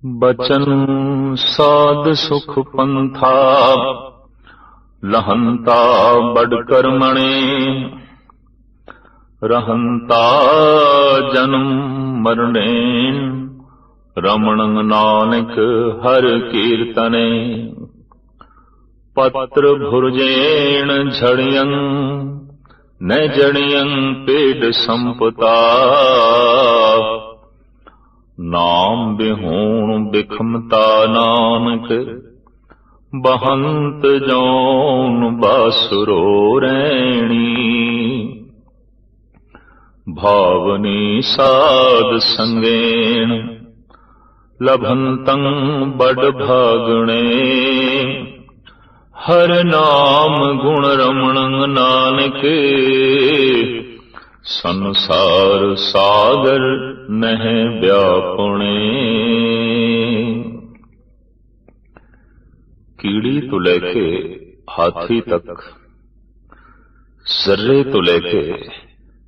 बचन साध सुख पंथा लहंता बड़ कर्मणे रहंता जन्म मरणे रमण नानक हर कीर्तने पत्र भुरजेण झड़ियं न जड़ियं पेड़ संपता नाम बिहूण बिखमता नानक बहंत जौन बासुरो रैणी भावनी साध संगेण लभंतं बड़ भागणे हर नाम गुण रमण नानक संसार सागर नह व्यापुणे। कीड़ी तो लेके हाथी तक, जर्रे तो लेके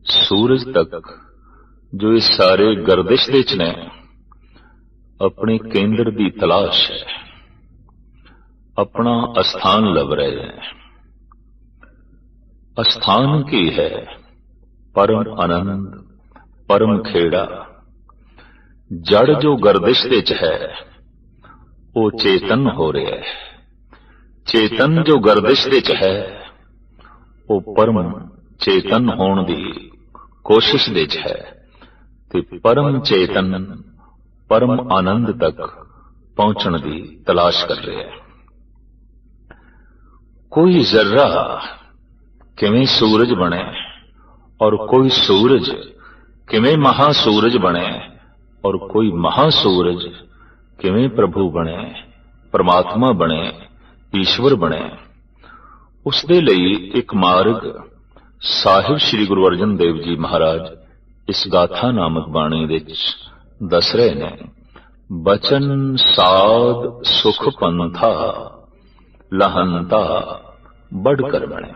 सूरज तक जो इस सारे गर्दिश दे च ने अपने केंद्र की तलाश है, अपना अस्थान लभ रहे हैं। अस्थान की है परम आनंद परम खेड़ा। जड़ जो गर्दिश दे च है वो चेतन हो रहा है, चेतन जो गर्दिश दे च है वो परम चेतन होने दी कोशिश दे च है ते परम चेतन परम आनंद तक पहुंचने दी तलाश कर रहे हैं। कोई जर्रा किवें सूरज बने और कोई सूरज किवें महासूरज बने और कोई महासूरज किवें प्रभु बने, परमात्मा बने, ईश्वर बने। उस दे लई एक मार्ग साहिब श्री गुरु अर्जन देव जी महाराज इस गाथा नामक बाणी विच दस रहे ने। बचन साध सुख पंथा लहंता बड़ कर्मणे।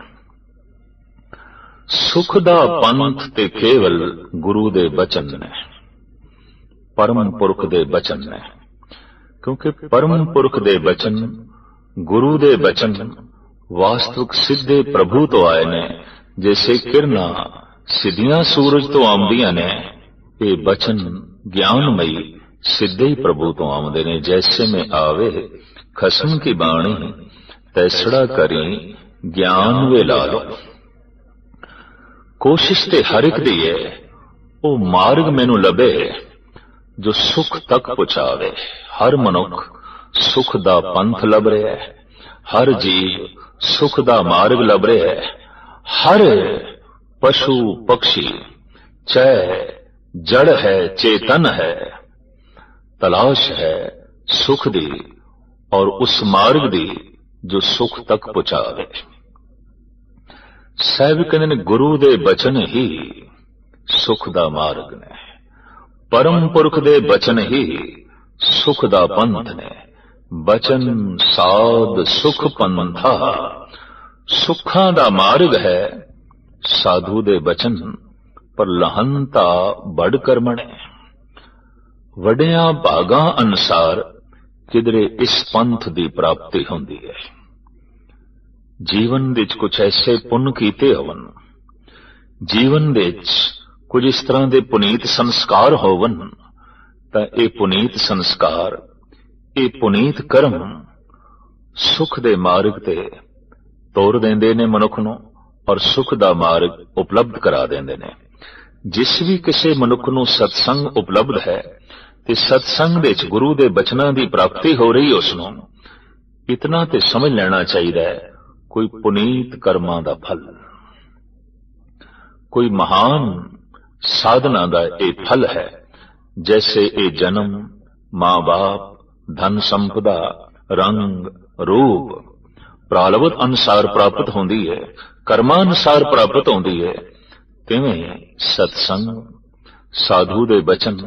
सुख दा पंथ ते केवल गुरु दे बचन ने, परम पुरख दे बचन ने। क्योंकि परम पुरख दे बचन, गुरु दे बचन वास्तविक सीधे प्रभु तो आए ने। जैसे किरणा सीधियां सूरज तो आमदियां ने, ये बचन ज्ञानमयी सीधे ही प्रभु तो आमदे ने। जैसे में आवे खसम की बाणी तैसड़ा करी ज्ञान वे ला लो। कोशिश ते हर एक दी है वो मार्ग मैनू लभे जो सुख तक पहुंचावे। हर मनुख सुख दा पंथ लभ रहा है, हर जीव सुख दा मार्ग लभ रहा है। हर पशु पक्षी चाहे जड़ है चेतन है, तलाश है सुख दी और उस मार्ग दी जो सुख तक पहुंचावे। साहिब कहते ने गुरु दे बचन ही सुख दा मार्ग ने, परम पुरख दे बचन ही सुख दा पंथ ने। बचन साध सुख पंथा, सुखा दा मार्ग है साधु दे बचन, पर लहंता बड़ कर्मणे। वड्या भागा अनुसार किधरे इस पंथ दी प्राप्ति होंदी है। जीवन विच कुछ ऐसे पुण्य कीते होवन, जीवन विच कुछ इस तरह दे पुनीत संस्कार होवन, तां ये पुनीत संस्कार, ये पुनीत कर्म सुख दे मार्ग ते तोर देंदे ने मनुख नूं और सुख दा मार्ग उपलब्ध करा देंदे ने। जिस भी किसी मनुख नूं सत्संग उपलब्ध है ते सत्संग दे च गुरु दे बचनां दी प्राप्ति हो रही, उसनूं इतना ते समझ लेना चाहिए कोई पुनीत कर्मां दा फल, कोई महान साधना दा ये फल है। जैसे ये जन्म, मां बाप, धन संपदा, रंग रूप प्रालवत अनुसार प्राप्त होंदी है, कर्मानुसार प्राप्त होंदी है, तिवें सत्संग साधु दे बचन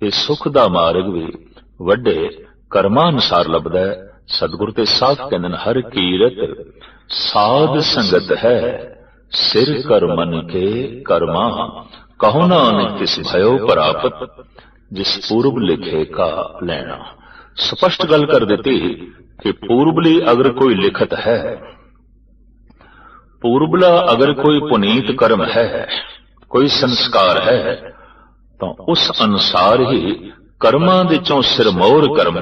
ये सुख दा मार्ग भी वड्डे कर्मानुसार लभदा है। सतगुरु ते साफ कहंदे ने हर कीरत साध संगत है, सिर कर मन के कर्मा कहो नानक तिस भयो प्राप्त, जिस पूर्व लिखे का लेना। स्पष्ट गल कर दी कि पूर्वली अगर कोई लिखत है, पूर्वला अगर कोई पुनीत कर्म है, कोई संस्कार है, तो उस अनुसार ही कर्मां दे चों सिरमौर कर्म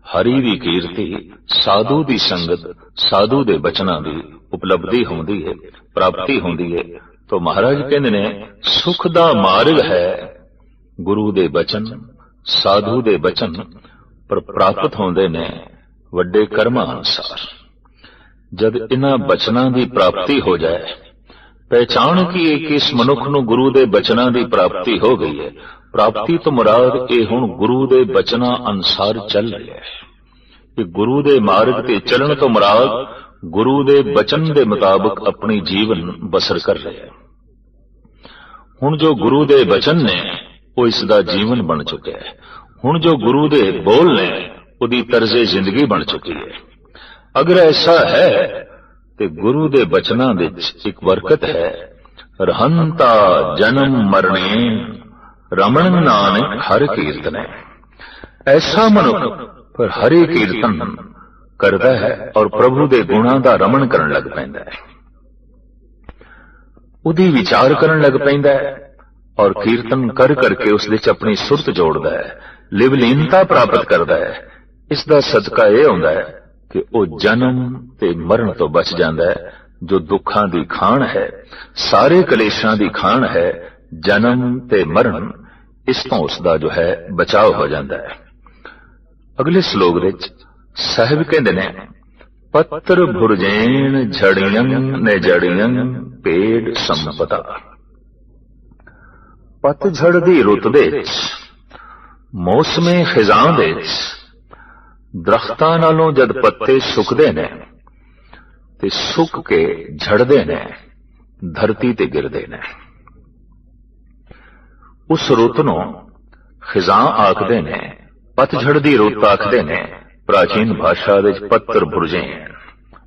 हरि दी कीर्ति, साधु दी संगत, साधु दे बचनां दी उपलब्धि होंदी है, प्राप्ति होंदी है। तो महाराज कहंदे ने सुख दा मार्ग है गुरु दे बचन, साधु दे बचन, पर प्राप्त होंदे ने वड्डे कर्मां अनुसार। जद इन्हां बचनां दी प्राप्ति हो जाए, पहचान की कि इस मनुख नूं गुरु दे बचनां दी प्राप्ति हो गई है। प्राप्ति तो मुराद ये हुण गुरु दे बचनां अनुसार चल रहा है, कि गुरु दे मार्ग ते चलन तो मुराद गुरु दे बचन दे मुताबिक अपनी जीवन बसर कर रहे हैं। हुण जो गुरु दे बचन ने वो इसदा जीवन बन चुके है। हुण जो गुरु दे बोल ने उदी तर्जे जिंदगी बन चुकी है। अगर ऐसा है तो गुरु दे बचनां विच एक बरकत है, रहंता जन्म मरणे रमण नानक हर कीर्तने। ऐसा मनुख पर हरि कीर्तन करता है और प्रभु दे गुणां दा रमण करन लग पैंदा है, उदी विचार करन लग पैंदा है और कीर्तन कर करके उस विच अपनी सुरत जोड़दा है, लिवलीनता प्राप्त करदा है। इसदा सदका यह हुंदा है कि वह जन्म ते मरण तो बच जाता है। जो दुखां दी खाण है, सारे कलेशां दी खाण है, जन्म ते मरण, इस तो उसका जो है बचाव हो जाता है। अगले श्लोक विच साहिब कहंदे ने पत्र भुरजेण झड़ियन ने जड़ियन पेड़ संपदा। पतझड़ दी रुत दे मौसमे खिजां दे दरख्तां नालों जद पत्ते सुकदे ने ते सुक के झड़दे ने, धरती ते गिरदे ने। उस रुत नूं खिजां आखदे ने, पतझड़ दी रुत आखदे ने। प्राचीन भाषा विच पत्तर भुरजे,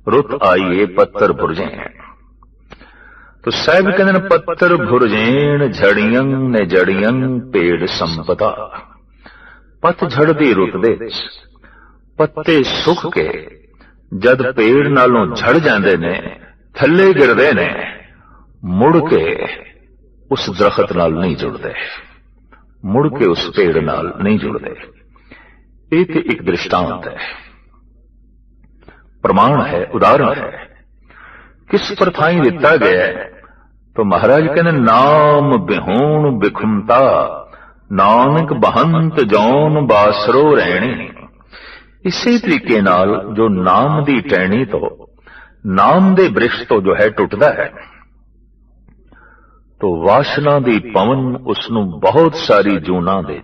रुत आईए पत्तर भुरजे। तो साहिब कहंदे ने पत्तर भुरजेण झड़ियं ने जड़ियं पेड़ संपदा। पतझड़ दी रुत दे पत्ते सुक के जद पेड़ नालों झड़ जांदे ने, थल्ले गिरदे ने, मुड़ के उस दरख्त नाल नहीं जुड़दे, मुड़ के उस पेड़ नाल नहीं जुड़दे। ये तो एक दृष्टांत है, प्रमाण है, उदाहरण है। किस प्रथाई दिता गया है? तो महाराज कहने नाम बिहूण बिखुमता नानक बहंत जौन बासरो रहणी। इसी तरीके नाल जो नाम दी टहनी तो नाम दे वृक्ष तो जो है टुटदा है, तो वासना दी पवन उसनू बहुत सारी जूना दे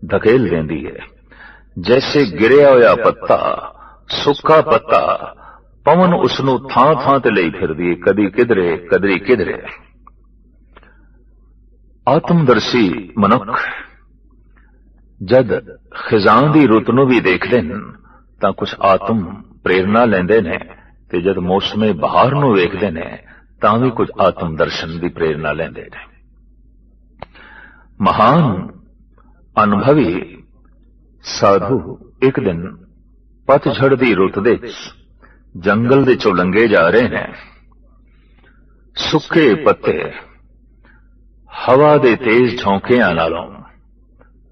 धकेल देंदी है। जैसे गिरिया होया पत्ता, सुक्का पत्ता, पवन उसनू थां थां ते लई फिरदी है, कदी किधरे कदी किधरे। आत्मदर्शी मनुख जद खिजां दी रुत नूं भी देखदे ने तां कुछ आत्म प्रेरणा लैंदे ने, ते जद मौसमे बहार नूं वेखदे ने तां भी कुछ आत्म दर्शन दी प्रेरणा लैंदे ने। महान अनुभवी साधु एक दिन पतझड़ दी रुत दे जंगल दे चों लंघे जा रहे हैं। सुक्के पत्ते हवा दे तेज झोंकियां नालों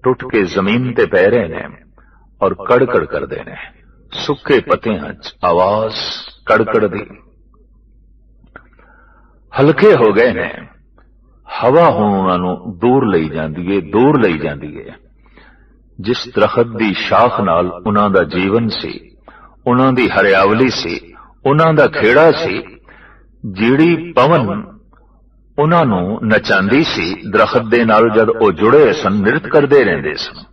टुट के जमीन ते पै रहे ने और कड़कड़ करदे ने। सुक्के पत्तियां च आवाज कड़कड़ दी। हल्के हो गए ने, हवा हुण उन्हां नूं दूर लई जांदी है, दूर लई जांदी है। जिस दरख्त दी शाख नाल उन्हां दा जीवन सी, उन्हां दी हरियावली सी, उन्हां दा खेड़ा सी, जिहड़ी पवन उन्हां नूं नचांदी सी, दरख्त दे नाल जद ओ जुड़े सन, नृत करदे रहिंदे सन,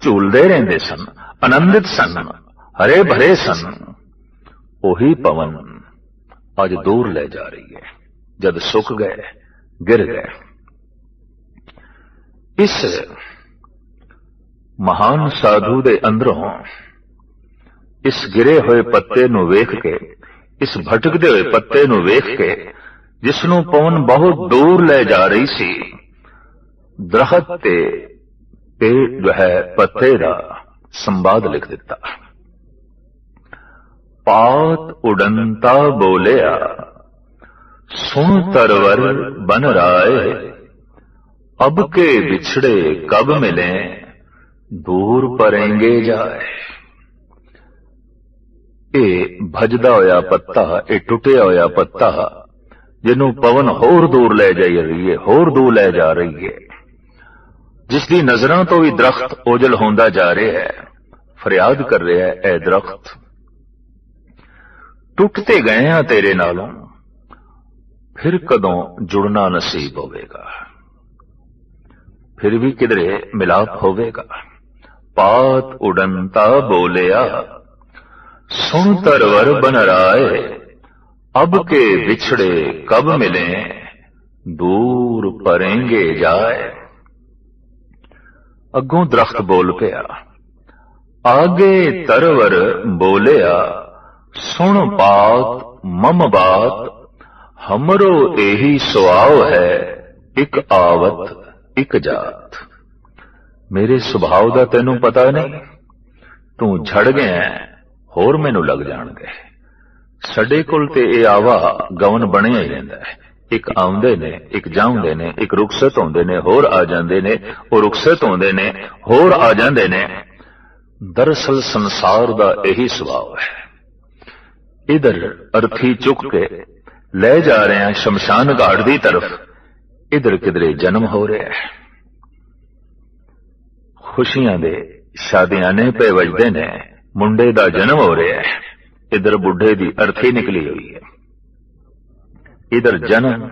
झूलदे रहिंदे सन, आनंदित सन, हरे भरे सन, ओही पवन अज दूर ले जा रही है। जद सुक गए, गिर गए। इस महान साधु दे अंदरों इस गिरे हुए पत्ते नूं वेख के, इस भटकदे हुए पत्ते नूं वेख के, जिसनों पवन बहुत दूर ले जा रही सी, दरख्त ते जो है पत्ते दा संवाद लिख दिता। पात उड़ंता बोलिया सुन तरवर बन राय, अब के बिछड़े कब मिले दूर परेंगे जाए। ਇਹ ਭਜਦਾ ਹੋਇਆ ਪੱਤਾ, ਇਹ ਟੁੱਟਿਆ ਹੋਇਆ ਪੱਤਾ ਜਿਹਨੂੰ ਪਵਨ ਹੋਰ ਦੂਰ ਲੈ ਜਾ ਰਹੀ ਹੈ, ਹੋਰ ਦੂਰ ਲੈ ਜਾ ਰਹੀ ਹੈ, ਜਿਸ ਦੀ ਨਜ਼ਰਾਂ ਤੋਂ ਵੀ ਦਰਖਤ ਓਝਲ ਹੁੰਦਾ ਜਾ ਰਿਹਾ ਹੈ, ਫਰਿਆਦ ਕਰ ਰਿਹਾ ਹੈ, ਐ ਦਰਖਤ ਟੁੱਟਦੇ ਗਏ ਆ ਤੇਰੇ ਨਾਲੋਂ, ਫਿਰ ਕਦੋਂ ਜੁੜਨਾ ਨਸੀਬ ਹੋਵੇਗਾ, ਫਿਰ ਵੀ ਕਿਧਰੇ ਮਿਲਾਪ ਹੋਵੇਗਾ। ਪਾਤ ਉਡੰਤਾ ਬੋਲਿਆ सुन तरवर बन राय, अब के बिछड़े कब मिले दूर परेंगे जाए। अगों दरख्त बोल पिया, आगे तरवर बोलिया सुन पात मम बात, हमरो एही सुभाव है एक आवत एक जात। मेरे सुभाव दा तैनू पता नहीं, तू झड़ गया ਹੋਰ ਮੈਨੂੰ ਲੱਗ ਜਾਣਗੇ। ਸਾਡੇ ਕੋਲ ਤੇ ਇਹ ਆਵਾ ਗਵਨ ਬਣਿਆ ਹੀ ਰਹਿੰਦਾ ਹੈ, ਇੱਕ ਆਉਂਦੇ ਨੇ, ਇੱਕ ਜਾਂਦੇ ਨੇ, ਇੱਕ ਰੁਖਸਤ ਹੁੰਦੇ ਨੇ, ਹੋਰ ਆ ਜਾਂਦੇ ਨੇ, ਉਹ ਰੁਖਸਤ ਹੁੰਦੇ ਨੇ, ਹੋਰ ਆ ਜਾਂਦੇ ਨੇ। ਦਰਅਸਲ ਸੰਸਾਰ ਦਾ ਇਹੀ ਸੁਭਾਅ ਹੈ। ਇਧਰ ਅਰਥੀ ਚੁੱਕ ਕੇ ਲੈ ਜਾ ਰਹੇ ਹਾਂ ਸ਼ਮਸ਼ਾਨ ਘਾਟ ਦੀ ਤਰਫ, ਇਧਰ ਕਿਧਰੇ ਜਨਮ ਹੋ ਰਿਹਾ ਹੈ। ਖੁਸ਼ੀਆਂ ਦੇ ਸ਼ਾਦੀਆਨੇ ਪੇ ਵੱਜਦੇ ਨੇ, मुंडे दा जन्म हो रहा है, इधर बुढ़े दी अर्थी निकली हुई है। इधर जन्म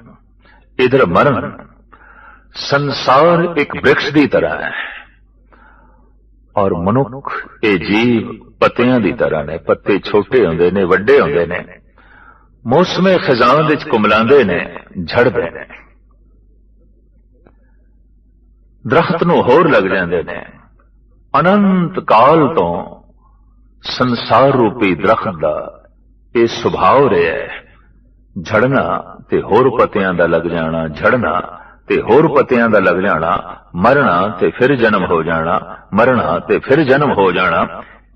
इधर मरण। संसार एक वृक्ष की तरह है और मनुख ये जीव पत्तियां की तरह ने। पत्ते छोटे होंदे ने, वड्डे होंदे ने, मौसमे खिजां विच कुमलांदे ने, झड़दे ने, दरख्त नूं होर लग जांदे ने। अनंत काल तो संसार रूपी दरख्त का यह सुभाव रहा है, झड़ना ते होर पत्तियां दा लग जाना, झड़ना ते होर पत्तियां दा लग जाना, मरना ते फिर जन्म हो जाना, मरना ते फिर जन्म हो जाना।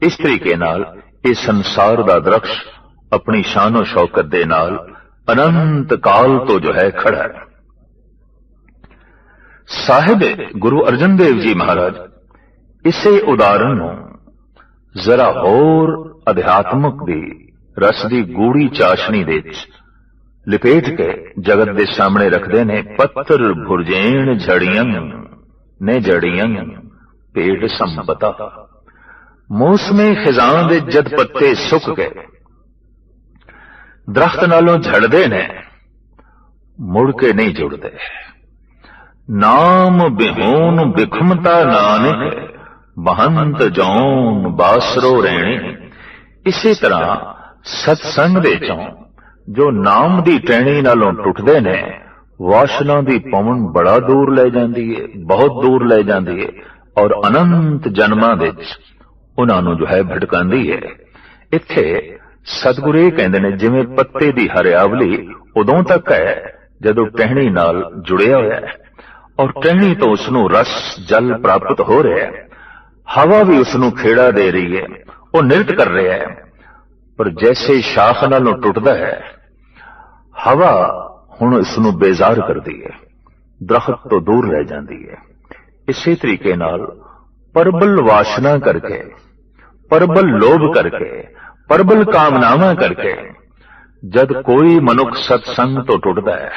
इस तरीके नाल ये संसार दा दरख्त अपनी शानो शौकत दे नाल अनंत काल तो जो है खड़ा है। साहिब गुरु अर्जन देव जी महाराज इसे उदाहरण नूं जरा होर अध्यात्मक दी रस दी गूढ़ी चाशनी दे लिपेट के जगत दे सामने रखते ने। पत्थर भुरजेण झड़ियां ने जड़ियां पेड़ संपता, मौसमे खिजां दे जद पत्ते सुक गए दरख्त नालों झड़दे ने, मुड़ के नहीं जुड़ते। नाम बिहून बिखमता नानक, बहंत जौन बासरो रहने। इसी तरह सत्संग दे चों जो नाम दी टहनी नालों टुटदे ने, वासना दी पवन बड़ा दूर ले जांदी है, बहुत दूर ले जांदी है और अनंत जन्मां विच उन्हां नूं जो है भटकांदी है। इत्थे सतगुरु ये कहंदे ने जिवें पत्ते दी हरियावली उदों तक है जदों टहनी नाल जुड़िया होया है और टहनी तो उसनूं रस जल प्राप्त हो रहा है। हवा भी उसनूं खेड़ा दे रही है, वो नृत्य कर रहा है। पर जैसे शाख नालों टुटदा है, हवा हुण इसनूं बेजार कर दी है, दरख्त तो दूर रह जाती है। इसी तरीके नाल परबल वासना करके, परबल लोभ करके, परबल कामनावां करके जद कोई मनुख सत्संग तो टुटदा है,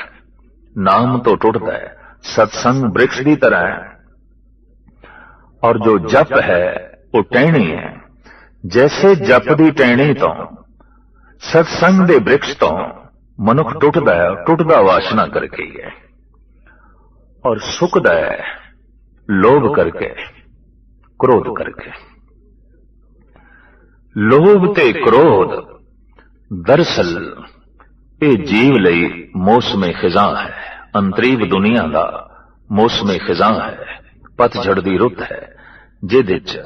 नाम तो टुटदा है, सत्संग वृक्ष की तरह है और जो जप है वो टहनी है। जैसे जप दी टहनी तो सत्संग दे वृक्ष तो मनुख टुटदा है, टुटदा वासना करके ही है और सुकदा है लोभ करके, क्रोध करके। लोभ ते क्रोध दरअसल ये जीव लई मौसमे खिजां है, अंतरीव दुनिया का मौसमे खिजां है, पतझड़ दी रुत है जिहदे च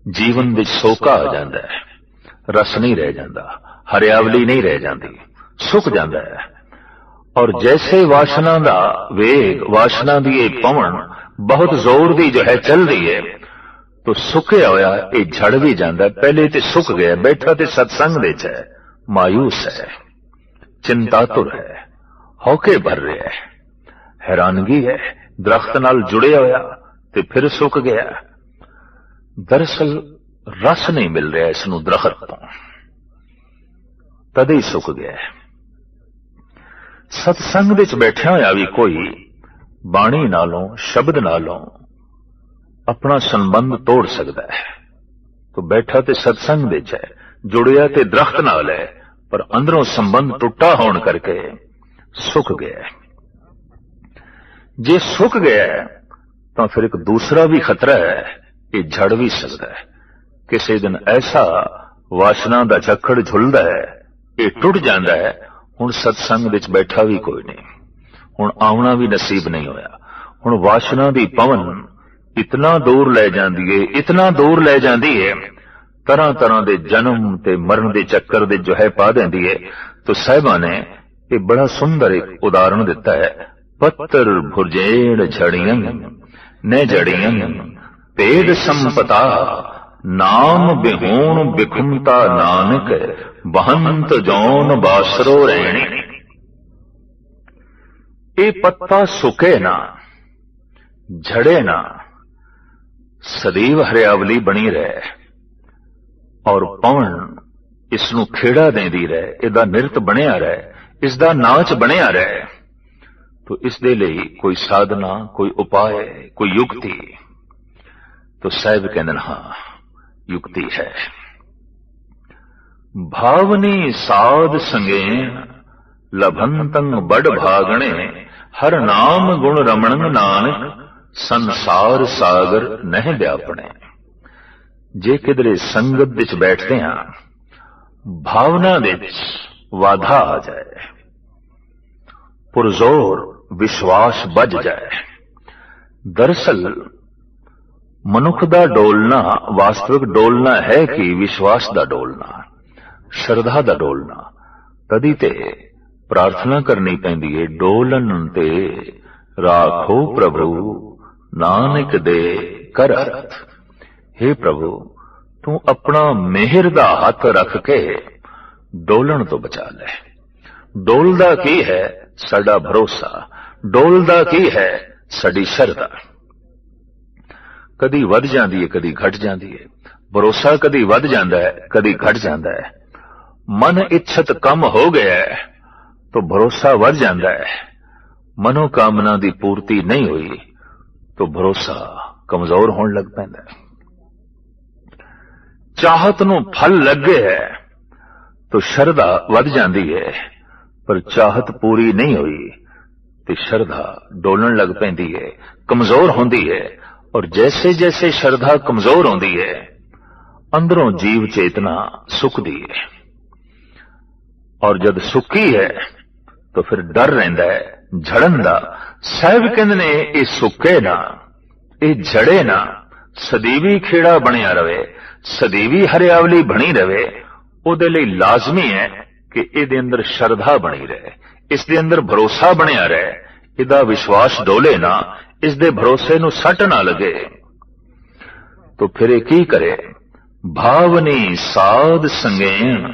जीवन विच सोका आ जांदा है, रस नहीं रह जांदा, हरियावली नहीं रह जाती, सुक जाता है। और जैसे वासना का वेग, वासना की एक पवन बहुत जोर दी जो है चल रही है, तो सुक्या होया ये झड़ भी जाता, पहले तो सुक गया, बैठा तो सत्संग दे च है, मायूस है, चिंतातुर है, हौके भर रहा है, हैरानगी है, दरख्त नाल जुड़े होया ते फिर सुक गया। दरअसल रस नहीं मिल रहा इसनू दरख्त तो, तद ही सुक गया। सत्संग विच बैठिया होया भी कोई बाणी नालों शब्द नालों अपना संबंध तोड़ सकता है, तो बैठा ते सत्संग विच है, जुड़िया ते दरख्त नाल है, पर अंदरों संबंध टुटा होने करके सुक गया। जे सुक गया तो फिर एक दूसरा भी खतरा है, ये झड़ भी सकता है। किसी दिन ऐसा वासना दा झक्खड़ झुलदा है, ये टुट जाता है, हुण सत्संग विच बैठा भी कोई नहीं, हुण आउणा भी नसीब नहीं होया। हुण वासना दी पवन इतना दूर ले जाती है, इतना दूर ले जाती है, तरह तरह के जन्म ते मरण के चक्कर दे जो है पा देंदी है। तो साहिबा ने एक बड़ा सुंदर एक उदाहरण दिता है, पत्तर भुरजेण झड़ियन न जड़ियन पेड़ संपता नाम बिहूण बिखुमता नानक बहंत जौन बासरो रहणी। ये पत्ता सुके ना, झड़े ना, सदैव हरियावली बनी रहे और पवन इसनू खेड़ा देंदी रहे, इसदा निरत बनिया रहे, इसदा नाच बनिया रहे। तो इस दे लई कोई साधना, कोई उपाय, कोई युक्ति। तो साहिब कहंदे हाँ युक्ति है। भावनी साध संगेन लभंतंग बड़ भागणे हर नाम गुण रमण नानक संसार सागर नहीं व्यापणे। जे किधरे संगत विच बैठते हैं, भावना विच वाधा आ जाए, पुरजोर विश्वास बज जाए। दरअसल मनुख दा डोलना वास्तविक डोलना है कि विश्वास दा डोलना, श्रद्धा दा डोलना। तदी ते प्रार्थना करनी पैंदी है, डोलन ते राखो प्रभु नानक दे कर अर्थ। हे प्रभु तू अपना मेहर दा हाथ रख के डोलन तो बचा ले। डोलदा की है साडा भरोसा, डोलदा की है साडी श्रद्धा। कदी वध जांदी है, कदी घट जांदी है। भरोसा कदी वध जांदा है, कदी घट जांदा है। मन इच्छत कम हो गया है तो भरोसा वध जांदा है। मनोकामना दी पूर्ति नहीं हुई तो भरोसा कमजोर होने लग पैंदा है। चाहत नूं फल लगे है तो श्रद्धा वध जांदी है, पर चाहत पूरी नहीं हुई तो श्रद्धा डोलण लग पैंदी है, कमजोर होंदी है। और जैसे जैसे श्रद्धा कमजोर होंदी है, अंदरों जीव चेतना सुकदी है, और जब सुकी है तो फिर डर रहिंदा है झड़न दा। साहिब कहंदे ने ये सुके ना, ये झड़े ना, सदैवी खेड़ा बनिया रहे, सदैवी हरियावली बनी रहे। उहदे लई लाजमी है कि इहदे अंदर श्रद्धा बनी रहे, इसदे अंदर भरोसा बनिया रहे, इहदा विश्वास डोले ना, इसदे भरोसे नूं सट ना लगे। तो फिर ये की करे? भावनी साध संगेन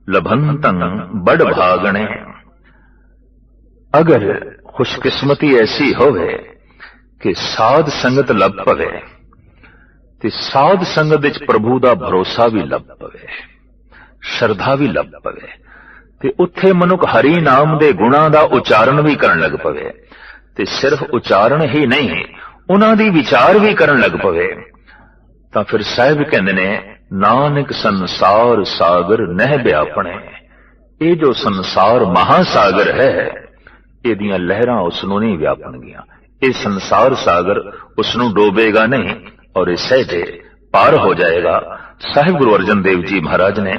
लभंतंग बड़ भागणे। अगर खुशकिस्मती ऐसी होवे कि साध संगत लभ पवे, ते साध संगत विच प्रभु दा भरोसा भी लभ पवे, श्रद्धा भी लभ पवे, ते उत्थे मनुख हरि नाम दे गुणां दा उचारण भी करन लग पवे। ते सिर्फ उचारण ही नहीं, उन्हां दी विचार भी करन लग पवे। तां फिर साहिब कहंदे ने नानक संसार सागर नह व्यापणे। ये जो संसार महासागर है, इहदियां लहरां उसनूं नहीं व्यापणगियां। ये संसार सागर उसनूं डोबेगा नहीं और ये सहजे पार हो जाएगा। साहिब गुरु अर्जन देव जी महाराज ने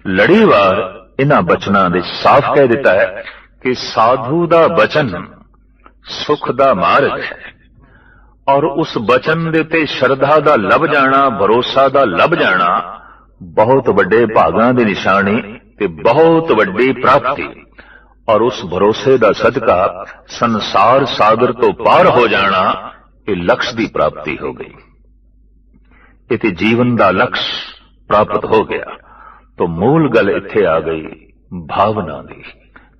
लड़ीवार इन्हां बचनां दे साफ कह दिता है कि साधु दा बचन सुख दा मार्ग है, और उस बचन दे ते श्रद्धा दा लभ जाना, भरोसा दा लभ जाना बहुत वड्डे भागां दी निशानी ते बहुत वड्डी प्राप्ति। और उस भरोसे दा सदका संसार सागर तो पार हो जाना, ये लक्ष्य दी प्राप्ति हो गई। इते जीवन का लक्ष्य प्राप्त हो गया। तो मूल गल इत्थे आ गई भावना दी।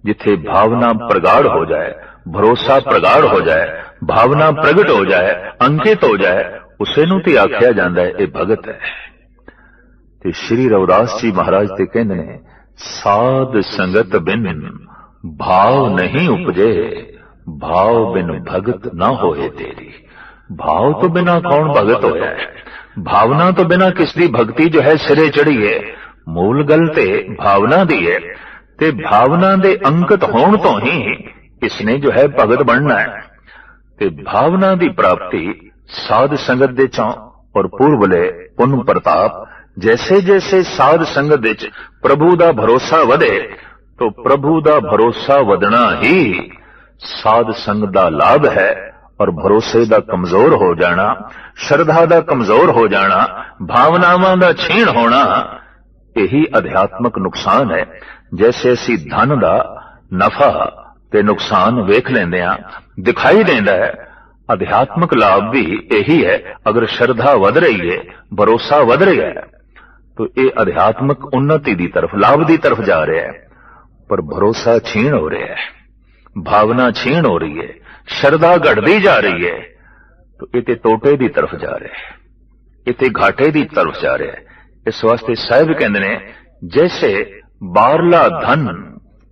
जिथे भावना प्रगाढ़ हो जाए, भरोसा प्रगाढ़ हो जाए, भावना प्रगट हो जाए, अंकित हो जाए, उसे नूं ते आख्या जांदा है ये भगत है। ते श्री रविदास जी महाराज ते कहंदे ने साध संगत बिन भाव नहीं उपजे, भाव बिन भगत ना होए तेरी। भाव तो बिना कौन भगत होया है, भावना तो बिना किसदी भक्ति जो है सिरे चढ़ी है। मूल गल ते भावना दी है, ते भावना दे अंकित होण तो ही इसने जो है भगत बनना है। ते भावना दी प्राप्ति साध संगत दे चों और पूर्वले पुन प्रताप, जैसे जैसे साध संगत दे च प्रभु दा भरोसा वधे, तो प्रभु दा भरोसा वधना ही साध संग दा लाभ है। और भरोसे दा कमजोर हो जाना, श्रद्धा दा कमजोर हो जाना, भावनावां दा छीण होना, यही अध्यात्मक नुकसान है। जैसे असी धन दा नफा ते नुकसान वेख लेंदे आ, दिखाई देंदा है, अध्यात्मक लाभ भी यही है। अगर श्रद्धा वध रही है, भरोसा वध रहा है, तो ये अध्यात्मक उन्नति दी तरफ, लाभ दी तरफ जा रहा है। पर भरोसा छीण हो रहा है, भावना छीण हो रही है, श्रद्धा घटती जा रही है, तो इते तोटे दी तरफ जा रहा है, इते घाटे दी तरफ जा रहा है। इस वास्ते साहिब कहंदे ने जैसे बारला धन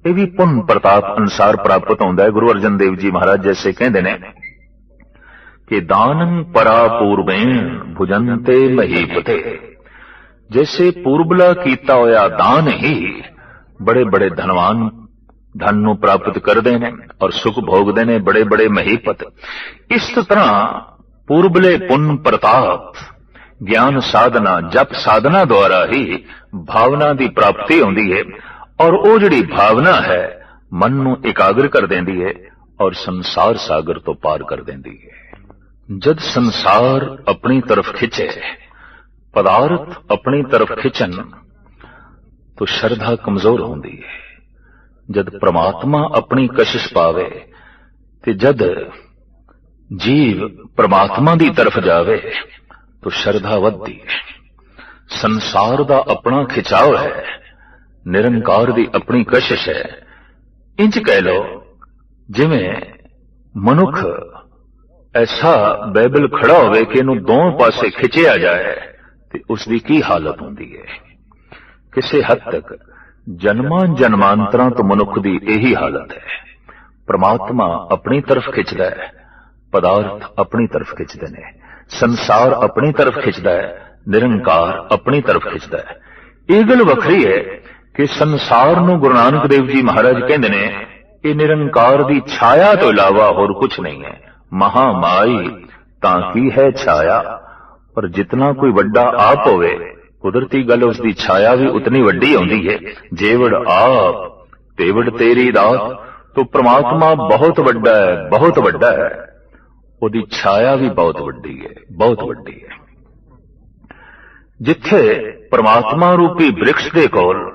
ये भी पुन प्रताप अनुसार प्राप्त होता है। गुरु अर्जन देव जी महाराज जैसे कहंदे ने कि दानं परा पूर्वेण भुजंते महीपते। जैसे पूर्वला कीता होया दान ही बड़े बड़े धनवान धन नूं प्राप्त करदे ने और सुख भोगदे ने बड़े बड़े महीपत। इस तरह पूर्वले पुन प्रताप ज्ञान साधना जप साधना द्वारा ही भावना की प्राप्ति होती है। और वो जिहड़ी भावना है मन नूं एकाग्र कर देंदी है और संसार सागर तो पार कर देंदी है। जद संसार अपनी तरफ खिंचे, पदार्थ अपनी तरफ खिंचन, तो श्रद्धा कमजोर होंदी है। जद परमात्मा अपनी कशिश पावे, ते जद जीव परमात्मा की तरफ जावे, तो श्रद्धा वधदी है। संसार दा अपना खिंचाव है, निरंकार दी अपनी कशिश है। इंज कह लो जिवें मनुख ऐसा बाइबल खड़ा होवे कि इनू दोनों पासे खिंचिया जाए, तो उसकी की हालत होंदी है। किसी हद तक जन्मां जन्मांतरां तो मनुख की यही हालत है। परमात्मा अपनी तरफ खिंचदा है, पदार्थ अपनी तरफ खिंचदे ने, संसार अपनी तरफ खिंचदा है, निरंकार अपनी तरफ खिंचदा है। ये गल वखरी है कि संसार नूं गुरु नानक देव जी महाराज कहंदे ने कि निरंकार दी छाया तो इलावा होर कुछ नहीं है। महामाई ताकी है छाया। पर जितना कोई वड्डा आप होवे, कुदरती गल उसकी छाया भी उतनी वड्डी होंदी है। जेवड़ आप तेवड़ तेरी दात। तो परमात्मा बहुत वड्डा है, बहुत वड्डा है, उसकी छाया भी बहुत वड्डी है, बहुत वड्डी है। जिथे परमात्मा रूपी वृक्ष दे कोल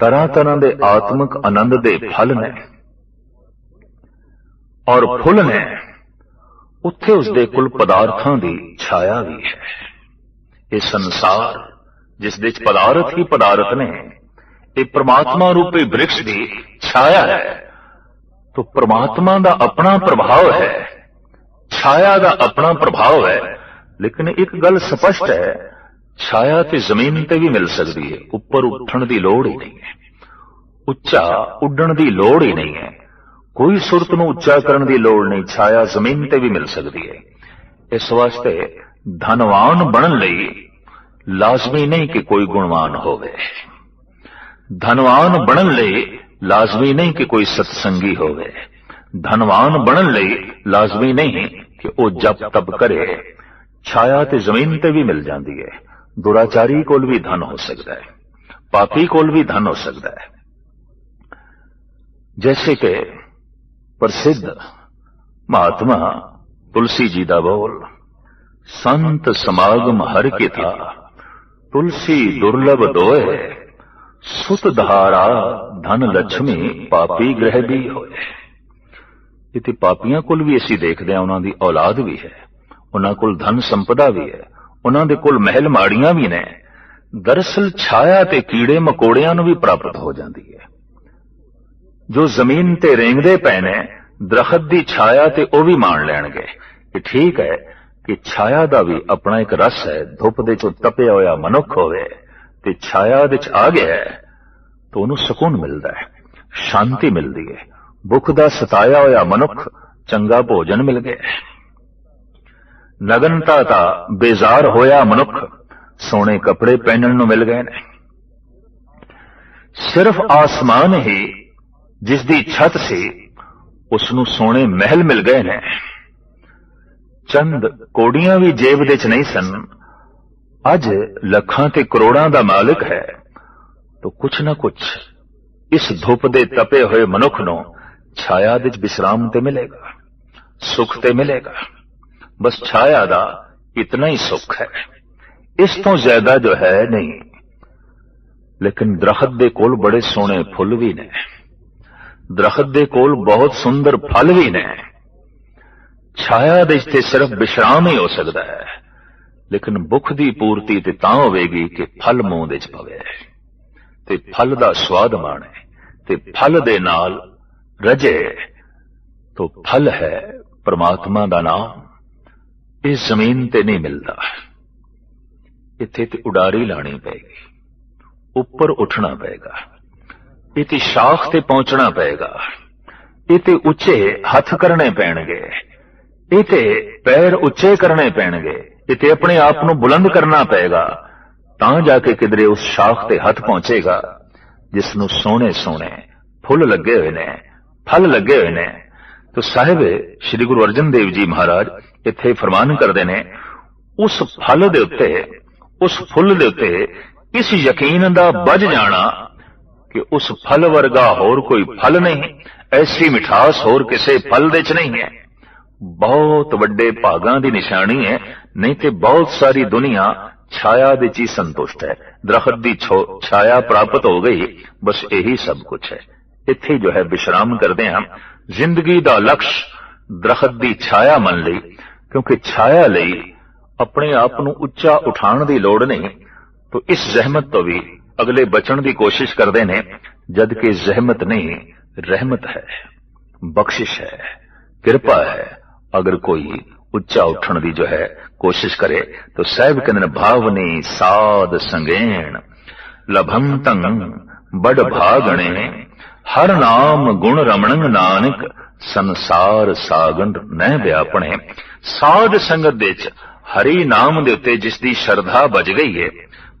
तरह तरह के आत्मक आनंद दे फल ने और फुल ने, उत्थे उसदे कुल पदार्थां दी छाया भी है। ये संसार जिस दे पदार्थ ही पदार्थ ने, ये परमात्मा रूपी वृक्ष की छाया है। तो परमात्मा का अपना प्रभाव है, छाया का अपना प्रभाव है। लेकिन एक गल स्पष्ट है, छाया ते जमीन ते भी मिल सकती है। उपर उठण की लोड़ ही नहीं है, उच्चा उड्डण की लोड़ ही नहीं है, कोई सुरत नूं उच्चा करन की लोड़ नहीं, छाया जमीन ते भी मिल सकती है। इस वास्ते धनवान बनन लई लाजमी नहीं कि कोई गुणवान होवे। धनवान बनन लई लाजमी नहीं कि कोई सत्संगी होवे। धनवान बनन लई लाजमी नहीं कि वो जप तप करे। छाया ते जमीन ते भी मिल जाती है। दुराचारी कोल भी धन हो सकता है, पापी कोल भी धन हो सकता है। जैसे कि प्रसिद्ध महात्मा तुलसी जी दा बोल, संत समागम हर के था, तुलसी दुर्लभ दोए, सुत धारा धन लक्ष्मी पापी ग्रह भी होए। इति पापियां कोल भी असी देखते हैं, उन्होंने औलाद भी है, उन्होंने कोल धन संपदा भी है, ਉਹਨਾਂ ਦੇ ਕੋਲ ਮਹਿਲ ਮਾੜੀਆਂ ਵੀ ਨੇ, ਦਰਅਸਲ ਛਾਇਆ ਤੇ ਕੀੜੇ ਮਕੌੜਿਆਂ ਨੂੰ ਵੀ ਪ੍ਰਾਪਤ ਹੋ ਜਾਂਦੀ ਹੈ। ਜੋ ਜ਼ਮੀਨ ਤੇ ਰੇਂਗਦੇ ਪਏ ਨੇ, ਦਰਖਤ ਦੀ ਛਾਇਆ ਤੇ ਉਹ ਵੀ ਮਾਣ ਲੈਣਗੇ। ਇਹ ਠੀਕ ਹੈ ਕਿ ਛਾਇਆ ਦਾ ਵੀ ਆਪਣਾ ਇੱਕ ਰਸ ਹੈ। ਧੁੱਪ ਦੇ ਚੋਂ ਤਪਿਆ ਹੋਇਆ ਮਨੁੱਖ ਹੋਵੇ ਤੇ ਛਾਇਆ ਦੇ ਚ ਆ ਗਿਆ ਤਾਂ ਉਹਨੂੰ ਸਕੂਨ ਮਿਲਦਾ ਹੈ, ਸ਼ਾਂਤੀ ਮਿਲਦੀ ਹੈ। ਭੁੱਖ ਦਾ ਸਤਾਇਆ ਹੋਇਆ ਮਨੁੱਖ ਚੰਗਾ ਭੋਜਨ ਮਿਲ ਗਿਆ। ਨਗਨਤਾ ਦਾ ਬੇਜ਼ਾਰ ਹੋਇਆ ਮਨੁੱਖ ਸੋਹਣੇ ਕੱਪੜੇ ਪਹਿਨਣ ਨੂੰ ਮਿਲ ਗਏ ਨੇ। ਸਿਰਫ ਆਸਮਾਨ ਹੀ ਜਿਸ ਦੀ ਛੱਤ ਸੀ ਉਸ ਨੂੰ ਸੋਹਣੇ ਮਹਿਲ ਮਿਲ ਗਏ ਨੇ। ਚੰਦ ਕੋੜੀਆਂ ਵੀ ਜੇਬ ਦੇ ਚ ਨਹੀਂ ਸਨ, ਅੱਜ ਲੱਖਾਂ ਤੇ ਕਰੋੜਾਂ ਦਾ ਮਾਲਕ ਹੈ। ਤਾਂ ਕੁਛ ਨਾ ਕੁਛ ਇਸ ਧੁੱਪ ਦੇ ਤਪੇ ਹੋਏ ਮਨੁੱਖ ਨੂੰ ਛਾਇਆ ਦੇ ਵਿਸ਼ਰਾਮ ਤੇ ਮਿਲੇਗਾ, ਸੁੱਖ ਤੇ ਮਿਲੇਗਾ। ਬਸ ਛਾਇਆ ਦਾ ਇਤਨਾ ਹੀ ਸੁੱਖ ਹੈ, ਇਸ ਤੋਂ ਜ਼ਿਆਦਾ ਜੋ ਹੈ ਨਹੀਂ। ਲੇਕਿਨ ਦਰਖਤ ਦੇ ਕੋਲ ਬੜੇ ਸੋਹਣੇ ਫੁੱਲ ਵੀ ਨੇ, ਦਰਖਤ ਦੇ ਕੋਲ ਬਹੁਤ ਸੁੰਦਰ ਫਲ ਵੀ ਨੇ। ਛਾਇਆ ਦੇ ਤੇ ਸਿਰਫ ਵਿਸ਼ਰਾਮ ਹੀ ਹੋ ਸਕਦਾ ਹੈ, ਲੇਕਿਨ ਭੁੱਖ ਦੀ ਪੂਰਤੀ ਤੇ ਤਾਂ ਹੋਵੇਗੀ ਕਿ ਫਲ ਮੂੰਹ ਦੇ ਚ ਪਵੇ ਤੇ ਫਲ ਦਾ ਸਵਾਦ ਮਾਣੇ ਤੇ ਫਲ ਦੇ ਨਾਲ ਰਜੇ। तो फल है परमात्मा दा नाम। इस जमीन ते नहीं मिलता, इत्थे ते उडारी लानी पेगी, उपर उठना पेगा, इत्थे शाख ते पहुंचना पेगा, इत्थे उच्चे हथ करने पैणगे, इत्थे पैर उच्चे करने पैणगे, इत्थे अपने आप नूं बुलंद करना पेगा, तां जाके किधरे उस शाख ते हथ पहुंचेगा जिसनूं सोहणे सोहणे फुल लगे हुए ने, फल लगे हुए ने। तो साहिब श्री गुरु अर्जन देव जी महाराज इत्थे फरमान करते ने, उस फल दे उत्ते, उस फुल दे उत्ते इस यकीन दा बज जाना कि उस फल वर्गा होर कोई फल नहीं, ऐसी मिठास होर किसे फल दे च नहीं है। बहुत वड्डे भागां दी निशानी है, नहीं ते बहुत सारी दुनिया छाया दे ची संतुष्ट है। दरखत दी छाया प्राप्त हो गई, बस यही सब कुछ है। इत्थे जो है विश्राम करते हैं। जिंदगी दा लक्ष्य दरखत दी छाया मन लई, क्योंकि छाया लई अपने आप नूं उच्चा उठाण दी लोड़ नहीं। तो इस जहमत तो भी अगले बचण दी कोशिश करते ने, जबकि जहमत नहीं रहमत है, बख्शिश है, कृपा है। अगर कोई उच्चा उठण दी जो है कोशिश करे तो साहिब कहते भावनी साध संगेण लभंतं बड़ भागणे, हर नाम गुण रमण नानक संसार सागन न व्यापणे। साध संगत दे च हरि नाम दे उत्ते जिस दी श्रद्धा बज गई है,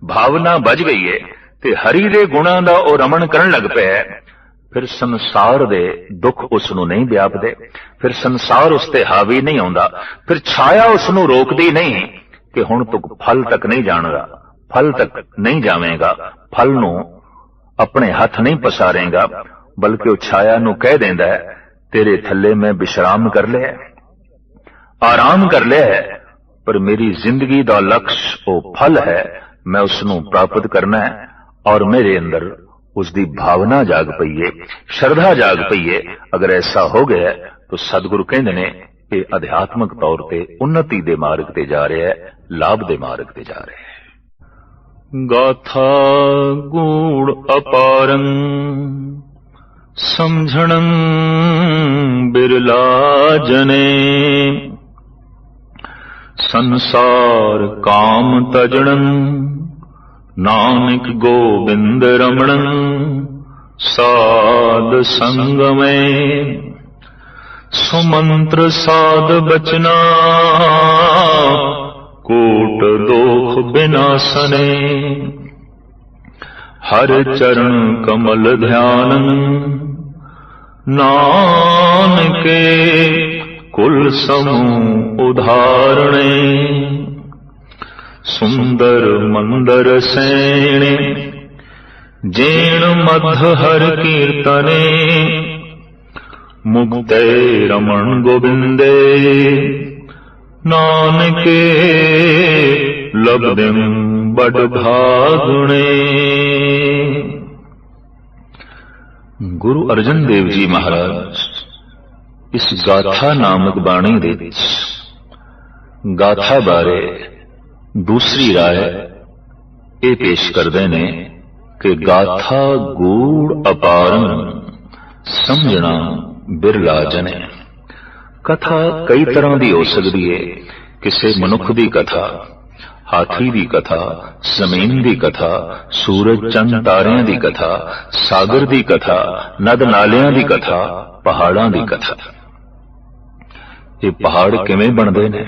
भावना बज गई है, ते हरि दे गुणां दा ओ रमण करन लग पिया है, फिर संसार दे दुख उसनूं नहीं व्यापदे, फिर संसार उस ते हावी नहीं आउंदा, फिर छाया उसनूं रोकदी नहीं कि हुण तू फल तक नहीं जाणगा, फल तक नहीं जावेगा, फल नूं अपने हाथ नहीं पसारेगा, बल्कि वो छाया नूं कह देंदा है तेरे थल्ले मैं विश्राम कर लिया, आराम कर लिया है, पर मेरी जिंदगी दा लक्ष्य वो फल है, मैं उसनूं प्राप्त करना है। और मेरे अंदर उसकी भावना जाग पई है, श्रद्धा जाग पई है। अगर ऐसा हो गया तो सदगुरु कहंदे ने कि अध्यात्मक तौर ते उन्नति दे मार्ग ते जा रहा है, लाभ दे मार्ग ते जा रहा है। गाथा गूढ़ अपारं समझणं बिरला जने, संसार काम तजणं नानक गोविंद रमणं साध संग में। सुमंत्र साध बचना कोट दोख विनाशने, हर चरण कमल ध्यान नानके कुल समूह उधारणे। सुंदर मंदर सैणे जैन मध्य हर कीर्तने, मुक्ते रमण गोविंदे नानके लब्धिं बड़ भागणे। गुरु अर्जन देव जी महाराज इस गाथा नामक बाणी दे विच गाथा बारे दूसरी राय ये पेश करते ने कि गाथा गूढ़ अपारन समझना बिरला जने। कथा कई तरह की हो सकती है, किसी मनुख की कथा, हाथी की कथा, जमीन की कथा, सूरज चंद तारियां की कथा, सागर की कथा, नद नालियां की कथा, पहाड़ां की कथा। ये पहाड़ किवें बनदे ने,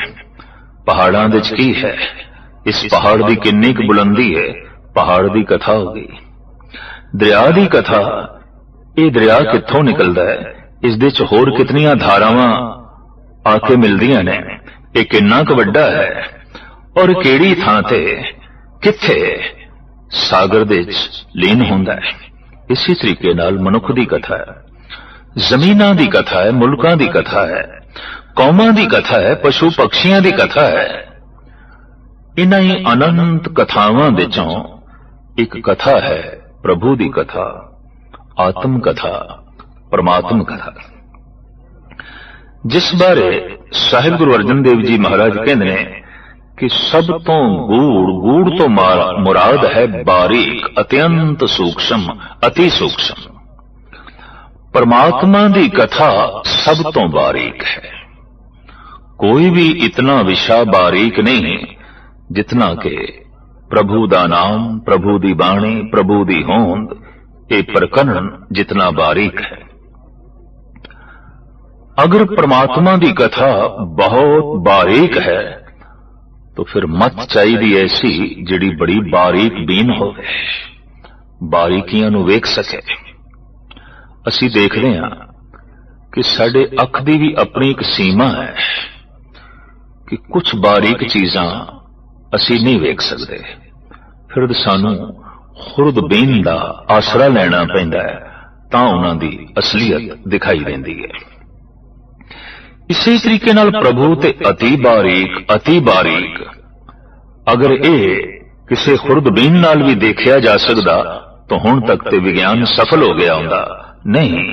पहाड़ां दे च की है, इस पहाड़ की किन्नी क बुलंदी है, पहाड़ की कथा हो गई। दरिया की कथा, ये दरिया कित्थों निकलदा है, इस दे च होर कितनियां धारावां आके मिलदियां ने, ये किन्ना क वड्डा है और केड़ी थां ते किथे सागर दे च लीन हुंदा है। इसी तरीके नाल मनुख की कथा है, जमीनां दी कथा है, मुल्कां दी कथा है, कौमां दी कथा है, पशु पक्षियां दी कथा है। इन्हां ही अनंत कथावां विचों एक कथा है प्रभु दी कथा, आत्म कथा, परमात्म कथा, जिस बारे साहिब गुरु अर्जन देव जी महाराज कहते हैं कि सब तो गूढ़ तो मुराद है बारीक, अत्यंत सूक्ष्म, अति सूक्ष्म। परमात्मा की कथा सब तो बारीक है। कोई भी इतना विशा बारीक नहीं जितना के प्रभु दा नाम, प्रभु दी बाणी, प्रभु दी होंद, ये प्रकरण जितना बारीक है। अगर परमात्मा की कथा बहुत बारीक है तो फिर मत चाहिए ऐसी जिहड़ी बड़ी बारीक बीन होवे, बारीकियां नूं वेख सके। असी देखते हैं कि साडे अख दी भी अपनी एक सीमा है कि कुछ बारीक चीजां असी नहीं वेख सकते, फिर सानू खुर्दबीन दा आसरा लेना पैंदा है, तां उन्हां दी असलीयत दिखाई देंदी है। इसी तरीके नाल प्रभु ते अति बारीक अगर ये किसी खुर्दबीन नाल भी देखिया जा सकदा तो हुण तक ते विज्ञान सफल हो गया हुंदा। नहीं,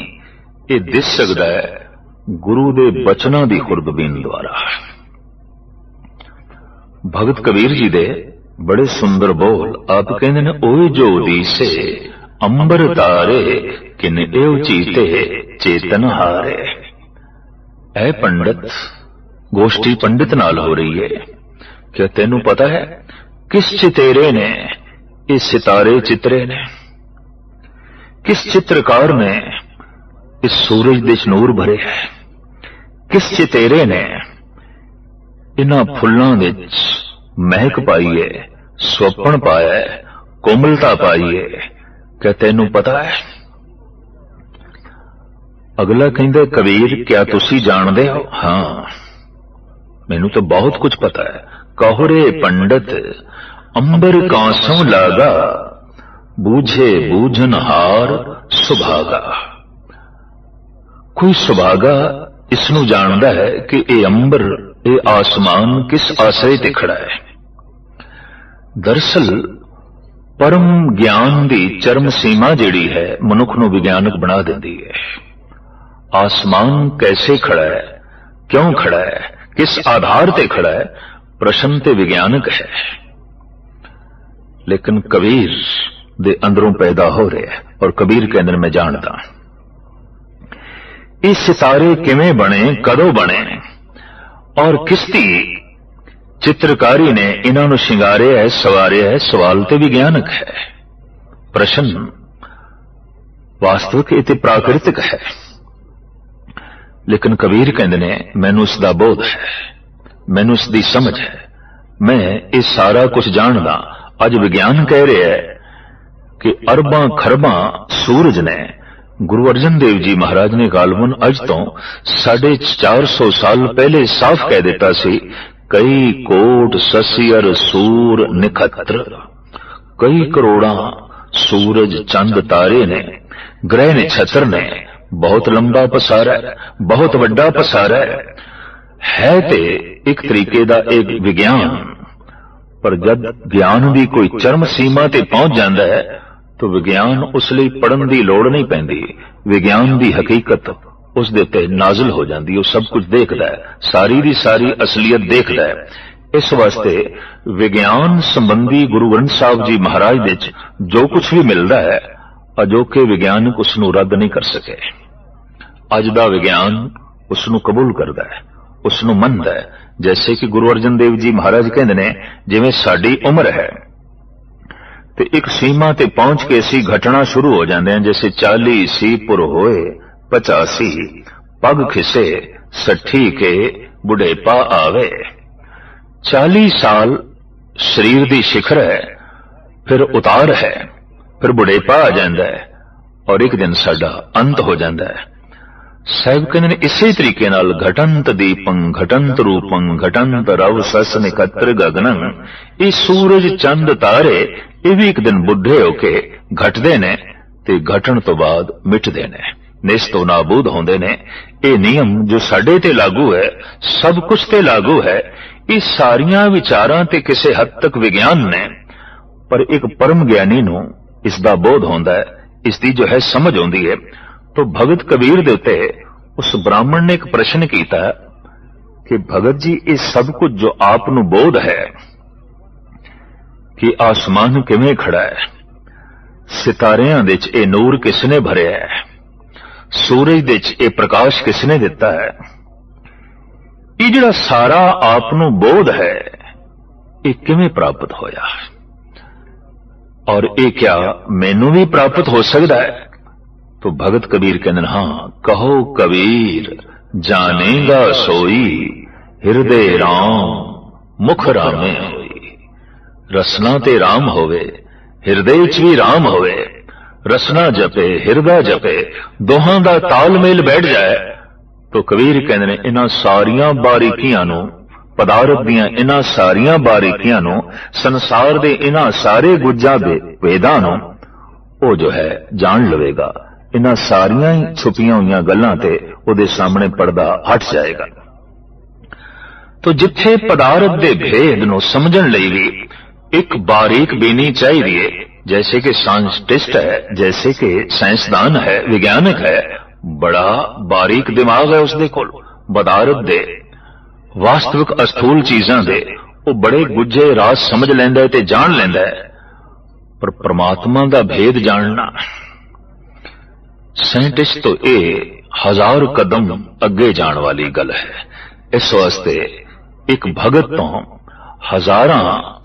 ये दिस सकदा है गुरु दे बचनां दी खुर्दबीन द्वारा। भगत कबीर जी दे बड़े सुंदर बोल आप कहंदे ने, ओए जो दीसे अंबर तारे किन एव चीते चेतन हारे। ऐ पंडित, गोष्ठी पंडित नाल हो रही है, क्या तेनू पता है किस चितेरे ने ये सितारे चित्रे ने, किस चित्रकार ने इस सूरज दे नूर भरे है, किस चितेरे ने इन्हां फुल्लां दे महक पाई है, स्वप्न पाया है, कोमलता पाई है, क्या तेनू पता है? अगला कहंदे, कबीर क्या तुसी जानदे हो? हां, मैनू तो बहुत कुछ पता है। कहो रे पंडित अंबर कांसों लागा, बूझे बूझन हार सुभागा। कोई सुभागा इसनू जानदा है कि ये अंबर, ये आसमान किस आश्रय ते खड़ा है। दरअसल परम ज्ञान दी चरम सीमा जिहड़ी है मनुख नू विज्ञानक बना देंदी है। आसमान कैसे खड़ा है, क्यों खड़ा है, किस आधार ते खड़ा है, प्रश्न ते विज्ञानक है, लेकिन कबीर दे अंदरों पैदा हो रहे हैं। और कबीर के अंदर मैं जानता ये सितारे किवें बने, कदों बने और किसती चित्रकारी ने इन्हां नूं शिंगारे है, सवारे है। सवाल ते विज्ञानक है, प्रश्न वास्तविक इते प्राकृतिक है। लेकिन कबीर कहंदे ने, मैनू इसदा बोध है, मैनू इसदी समझ है, मैं ये सारा कुछ जानदा। अज विज्ञान कह रहा है कि अरबां खरबां सूरज ने, गुरु अर्जन देव जी महाराज ने गालवन अज तो 450 साल पहले साफ कह दिता सी, कई कोट ससियर सूर निखत्र। कई करोड़ा सूरज चंद तारे ने, ग्रह नक्षत्र ने बहुत लंबा पसारा है, बहुत वड्डा पसारा है ते एक तरीके दा एक विज्ञान। पर जब ज्ञान की कोई चरम सीमा ते पहुंच जाता है तो विज्ञान उस लिए पढ़न की लोड़ नहीं पैंदी। विज्ञान की हकीकत उस दे ते नाजिल हो जाती, वो सब कुछ देखता है, सारी दी सारी असलियत देखता है। इस वास्ते विज्ञान संबंधी गुरु ग्रंथ साहब जी महाराज दे जो कुछ भी मिलता है, अजोके विज्ञानक उसनूं रद्द नहीं कर सके। अज दा विज्ञान उसनूं कबूल करदा है, उसनूं मनदा है। जैसे कि गुरु अर्जन देव जी महाराज कहंदे ने, जिवें साडी उम्र है ते एक सीमा ते पहुंच के असीं घटना शुरू हो जांदे हैं। जैसे 40 सी पुर होए 85, पग खिसे 60 के बुढ़ेपा आवे। 40 साल शरीर दी शिखर है, फिर उतार है, फिर बुढ़ेपा आ जाता है और एक दिन साडा अंत हो जाता है। साहब कहते ने इसे तरीके नाल घटंत दीपं घटंत रूपं घटंत रव सस निकत्र गगनं, ये सूरज चंद तारे ये भी एक दिन बुढ़े होके घटदे ने ते घटन तो बाद मिटदे ने, निस तो नाबूद होंदे ने। ये नियम जो साडे ते लागू है, सब कुछ ते लागू है। ये सारियां विचारां ते किसी हद तक विज्ञान ने, पर एक परम ज्ञानी नूं इसदा बोध होंदा है, इसदी जो है समझ होंदी है। तो भगत कबीर दे उत्ते उस ब्राह्मण ने एक प्रश्न कीता कि भगत जी ये सब कुछ जो आप नूं बोध है कि आसमान किवें खड़ा है, सितारियां दे च ये नूर किसने भरिया है, सूरज दे च ये प्रकाश किसने दिता है, ये जिहड़ा सारा आप नूं बोध है ये किवें प्राप्त होया और ये क्या मैनू भी प्राप्त हो सकता है? तो भगत कबीर कहते हाँ, कहो कबीर जानेगा सोई, हिरदे राम मुख रामे होई। रसना ते राम होवे, हिरदे च भी राम होवे, रसना जपे हिरदा जपे, दोहां दा तालमेल बैठ जाए तो कबीर कहते ने इन्हां सारियां बारीकियां नूं, पदारथ दियां इन्हां सारियां बारीकियां नूं, संसार दे इन्हां सारे गुज्जां दे भेदां नूं वो जो है जान लवेगा। इन्हां सारियां ही छुपियां हुई गल्लां ते उहदे सामने पर्दा हट जाएगा। तो जिथे पदारथ दे भेद नूं समझण लई भी एक बारीक बीनी चाहिए, जैसे कि साइंटिस्ट है, जैसे कि साइंसदान है, विज्ञानक है, बड़ा बारीक दिमाग है उसदे कोल। पदारथ दे वास्तविक अस्थूल चीजां दे वो बड़े गुज्जे राज समझ लैंदा है ते जान लैंदा है, पर परमात्मा दा भेद जानना साइंटिस्ट तो ये 1000 कदम अगे जाण वाली गल है। इस वास्ते एक भगत तो हजारां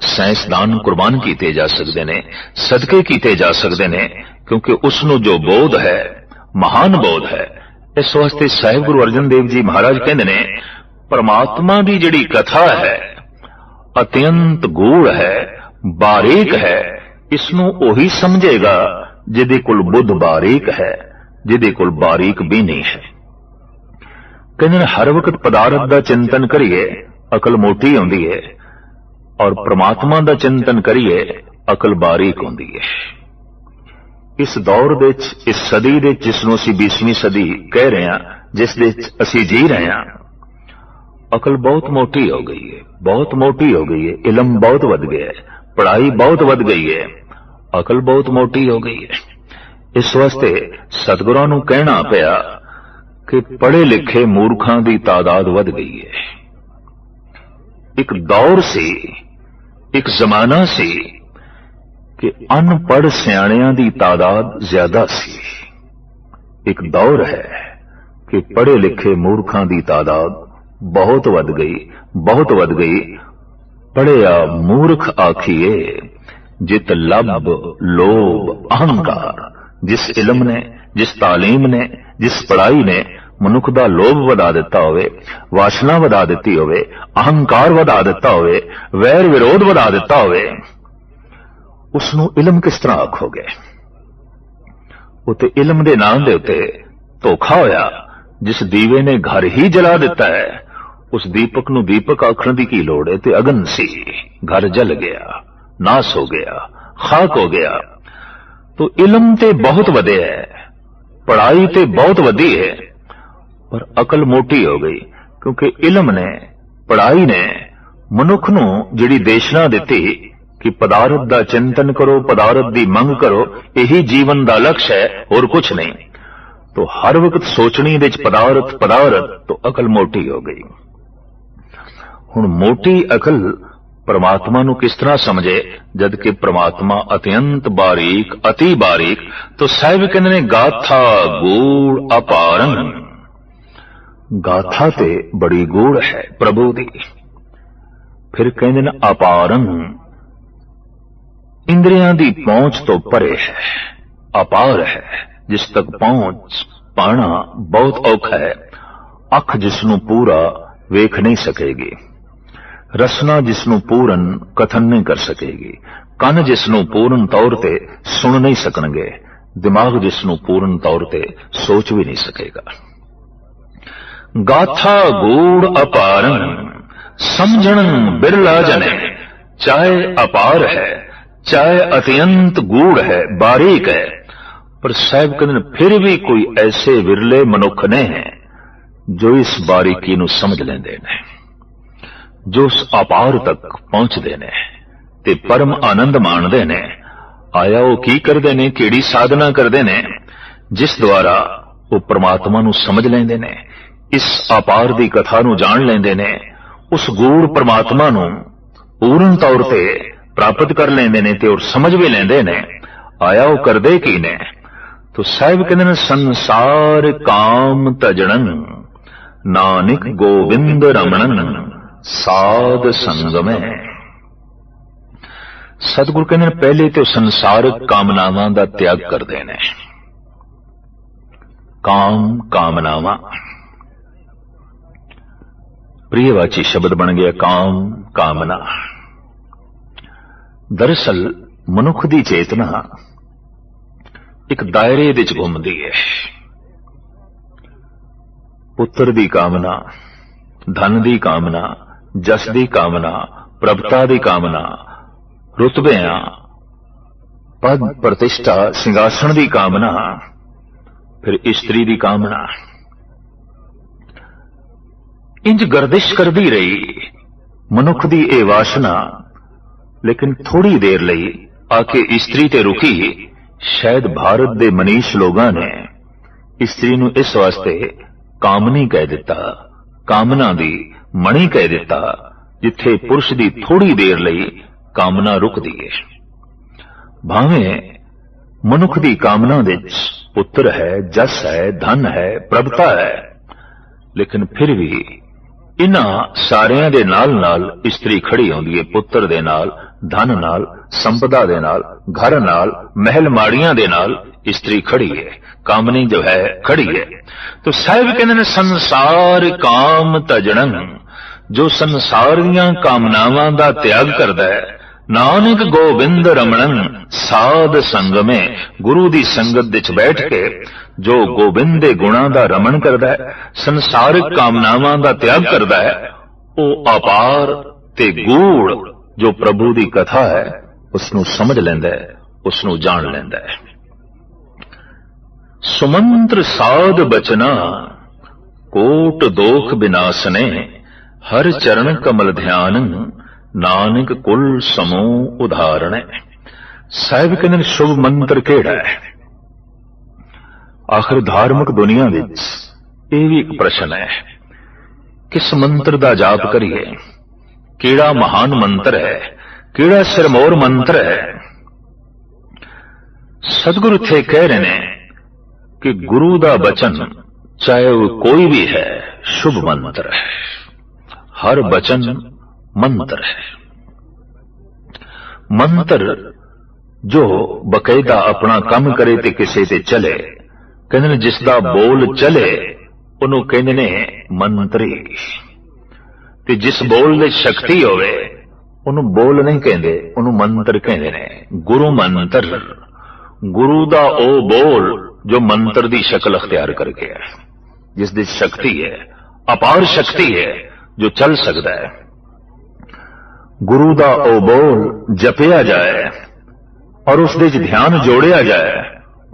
साइंसदान कुर्बान कीते जा सकते ने, सदके कीते जा सकते ने, क्योंकि उसनूं जो बोध है महान बोध है। इस वास्ते साहिब गुरु अर्जन देव जी महाराज कहते ने परमात्मा की जिहड़ी कथा है अत्यंत गूढ़ है, बारीक है। इसनूं ओही समझेगा जिहदे कोल बुद्ध बारीक है, जिहदे कोल बारीक भी नहीं है। कहते हर वक्त पदार्थ का चिंतन करिए अकल मोटी होंदी है, और परमात्मा का चिंतन करिए अकल बारीक होंदी है। इस दौर दे इस सदी दे जिसनूं असीं 20वीं सदी कह रहे हैं, जिस दे असीं जी रहे हैं, अकल बहुत मोटी हो गई है, बहुत मोटी हो गई है। इलम बहुत वध गया है, पढ़ाई बहुत वध गई है, अकल बहुत मोटी हो गई है। इस वास्ते सतगुरां नूं कहना पिया कि पढ़े लिखे मूर्खां दी तादाद वध गई है। एक दौर सी, एक जमाना सी कि अनपढ़ सियाणियां दी तादाद ज्यादा सी। एक दौर है कि पढ़े लिखे मूर्खां दी तादाद बहुत वध गई, बहुत वध गई। पढ़िया मूर्ख आखिए जित लब लोभ अहंकार। जिस इलम ने, जिस तालीम ने, जिस पढ़ाई ने मनुख दा लोभ वधा दिता होवे, वासना वधा दिती होवे, अहंकार वधा दिता होवे, वैर विरोध वधा दिता होवे, उसनूं इलम किस तरह आखोगे? उते इलम दे नाम दे उते धोखा होया। जिस दीवे ने घर ही जला दिता है उस दीपक नूं दीपक आखण दी की लोड़ है? ते अगन सी, घर जल गया, नाश हो गया, खाक हो गया। तो इलम ते बहुत वधे है, पढ़ाई ते बहुत वधी है, पर अकल मोटी हो गई, क्योंकि इलम ने, पढ़ाई ने मनुख नूं जिहड़ी देशना दिती कि पदार्थ दा चिंतन करो, पदार्थ दी मंग करो, यही जीवन दा लक्ष्य है और कुछ नहीं। तो हर वक्त सोचनी दे पदार्थ पदार्थ, तो अकल मोटी हो गई। हुण मोटी अकल परमात्मा नूं किस तरह समझे जबकि परमात्मा अत्यंत बारीक अति बारीक। तो साहिब कहंदे ने गाथा गूढ़ अपारन, गाथा ते बड़ी गूढ़ है प्रभु दी। फिर कहंदे ने अपारन, इंद्रियां दी पहुंच तो परे है, अपार है, जिस तक पहुंच पाना बहुत औखा है। अख जिसनों पूरा वेख नहीं सकेगी, रसना जिसनों पूरन कथन नहीं कर सकेगी, कन जिसनों पूर्ण तौर ते सुन नहीं सकणगे, दिमाग जिसनों पूर्ण तौर ते सोच भी नहीं सकेगा। गाथा गूढ़ अपारन, समझण बिरला जने, चाहे अपार है चाहे अत्यंत गूढ़ है बारीक है, पर साहिब कहते फिर भी कोई ऐसे विरले मनुख ने हैं जो इस बारीकी नूं समझ लेंदे ने, जो उस अपार तक पहुंचते ने ते परम आनंद माणदे ने। आया वो की करदे ने, किहड़ी साधना करदे ने जिस द्वारा वो परमात्मा नूं समझ लेंदे ने, इस अपार दी कथा नूं जान लेंदे ने, उस गूढ़ परमात्मा नूं पूर्ण तौर ते प्राप्त कर लेंदे ने ते और समझ भी लेंदे ने। आया वो करदे की ने, तो साहिब कहंदे ने संसार काम तजणन, नानक गोविंद रमणन साध संग में। सतगुरु कहंदे ने पहले तो संसारक कामनावां दा त्याग करदे ने। काम कामनावां प्रियवाची शब्द बन गया, काम कामना। दरअसल मनुख दी चेतना एक दायरे विच घुमदी है। पुत्र दी कामना, धन दी कामना, जस दी कामना, प्रभुता दी कामना, रुतबियां, पद प्रतिष्ठा, सिंहासन दी कामना, फिर स्त्री दी कामना, इंज गर्दिश करदी रही मनुख दी ए वासना। लेकिन थोड़ी देर लई आके स्त्री ते रुकी। शायद भारत दे मनीष लोगां ने स्त्री नूं इस वास्ते कामनी कह दिता, कामना दी मणि कह दिता, जिथे पुरुष दी थोड़ी देर लई कामना रुकदी है। भावें मनुख दी कामना विच पुत्र है, जस है, धन है, प्रभुता है, लेकिन फिर भी इन्हां सारियां दे नाल नाल स्त्री खड़ी होंदी है। पुत्र दे नाल, धन नाल, संपदा दे नाल, घर नाल, महल माड़ियां दे नाल स्त्री खड़ी है, कामनी जो है खड़ी है। तो साहिब कहंदे ने संसार काम तजणन, जो संसार दीयां कामनावां दा त्याग करदा है, नानक गोविंद रमणन साध संग में, गुरु दी संगत विच बैठ के जो गोविंद दे गुणां दा रमण करदा है, संसारिक कामनावां दा त्याग करदा है, वो अपार ते गूढ़ जो प्रभु दी कथा है उसनूं समझ लैंदा है, उसनूं जान लैंदा है। सुमंत्र साध बचना कोट दोख विनाशने, हर चरण कमल ध्यान नानक कुल समूह उदाहरण। साहिब कहंदे शुभ मंत्र केड़ा है? आखिर धार्मिक दुनिया विच यह भी एक प्रश्न है, किस मंत्र दा जाप करिए, केड़ा महान मंत्र है, केड़ा सिरमौर मंत्र है। सतगुरु इत्थे कह रहे हैं कि गुरु दा बचन चाहे वो कोई भी है, शुभ मंत्र है। हर बचन मंत्र है। मंत्र जो बकायदा अपना काम करे ते किसे ते चले, कहंदे ने जिसदा बोल चले उन्हों कहंदे ने मंत्री, ते जिस बोल दे शक्ति होवे उन्हों बोल नहीं कहंदे, उन्हों मंत्र कहंदे ने। गुरु मंत्र, गुरु दा ओ बोल जो मंत्र दी शक्ल अख्तियार कर गया है, जिस दी शक्ति है, अपार शक्ति है, जो चल सकता है। गुरु दा ओ बोल जपिया जाए और उस दे ध्यान जोड़िया जाए,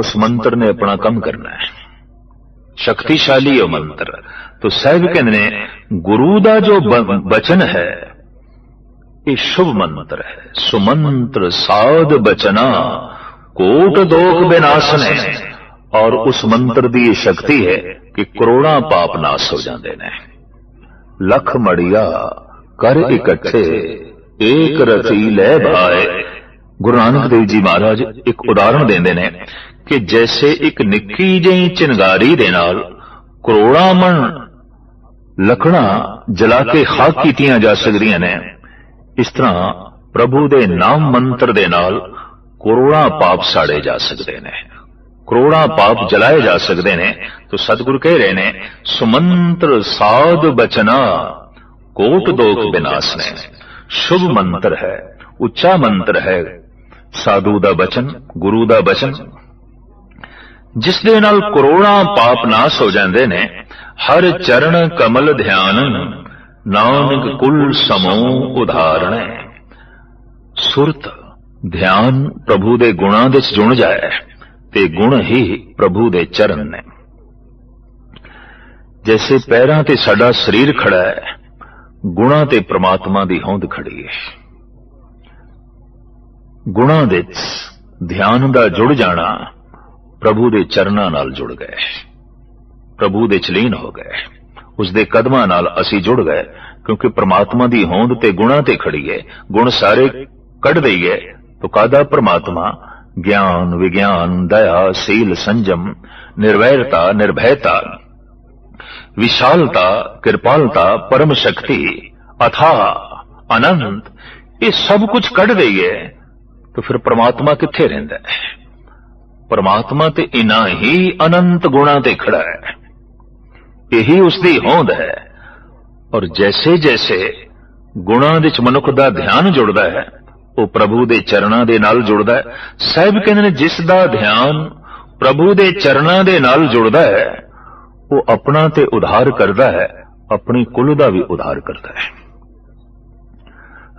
उस मंत्र ने अपना काम करना है। शक्तिशाली है मंत्र। तो साहिब कहते ने गुरु दा जो बचन है ये शुभ मंत्र है। सुमंत्र साध बचना कोट दोख विनाशने, और उस मंत्र दी ये शक्ति है कि करोड़ां पाप नाश हो जाते ने। लख मड़िया कर इकट्ठे एक रती लै भाए। गुरु नानक देव जी महाराज एक उदाहरण देंदे ने कि जैसे एक निक्की जही चिंगारी दे नाल करोड़ां मन लकड़ां जला के खाक कीतियां जा सकदियां ने, इस तरह प्रभु दे नाम मंत्र दे नाल करोड़ां पाप साड़े जा सकते ने, करोड़ां पाप जलाए जा सकते ने। तो सतगुरु कह रहे ने सुमंत्र साध बचना कोट दोख विनाश ने। शुभ मंत्र है, उच्चा मंत्र है साधु दा बचन, गुरु दा बचन, जिस दे नाल करोड़ां पाप नाश हो जांदे ने। हर चरण कमल ध्यान नानक कुल समूह उदाहरण। सुरत ध्यान प्रभु दे गुणां दे च जुड़ जाए ते गुण ही प्रभु दे चरण ने। जैसे पैरां ते साडा शरीर खड़ा है, गुणां ते परमात्मा दी होंद खड़ी है। गुणां दे ध्यान दा जुड़ जाना प्रभु दे चरणां नाल जुड़ गए, प्रभु दे चलीन हो गए, उसदे कदमां नाल असी जुड़ गए, क्योंकि परमात्मा दी होंद ते गुणां ते खड़ी है। गुण सारे कढ़ दईए तो कादा परमात्मा ज्ञान विज्ञान दया सील संजम निर्वैरता निर्भयता विशालता कृपालता परम शक्ति अथाह अनंत, ये सब कुछ कढ़ दईए तो फिर परमात्मा किथे रहिंदा है? परमात्मा ते इना ही अनंत गुणा ते खड़ा है, यही उसकी होंद है। और जैसे जैसे गुणा दे मनुख दा ध्यान जुड़दा है, वो प्रभु दे चरणां दे नाल जुड़दा है। साहिब कहंदे ने जिस दा ध्यान प्रभु दे चरणां दे नाल जुड़दा है, वो अपना ते उद्धार करदा है, अपनी कुल दा भी उद्धार करदा है।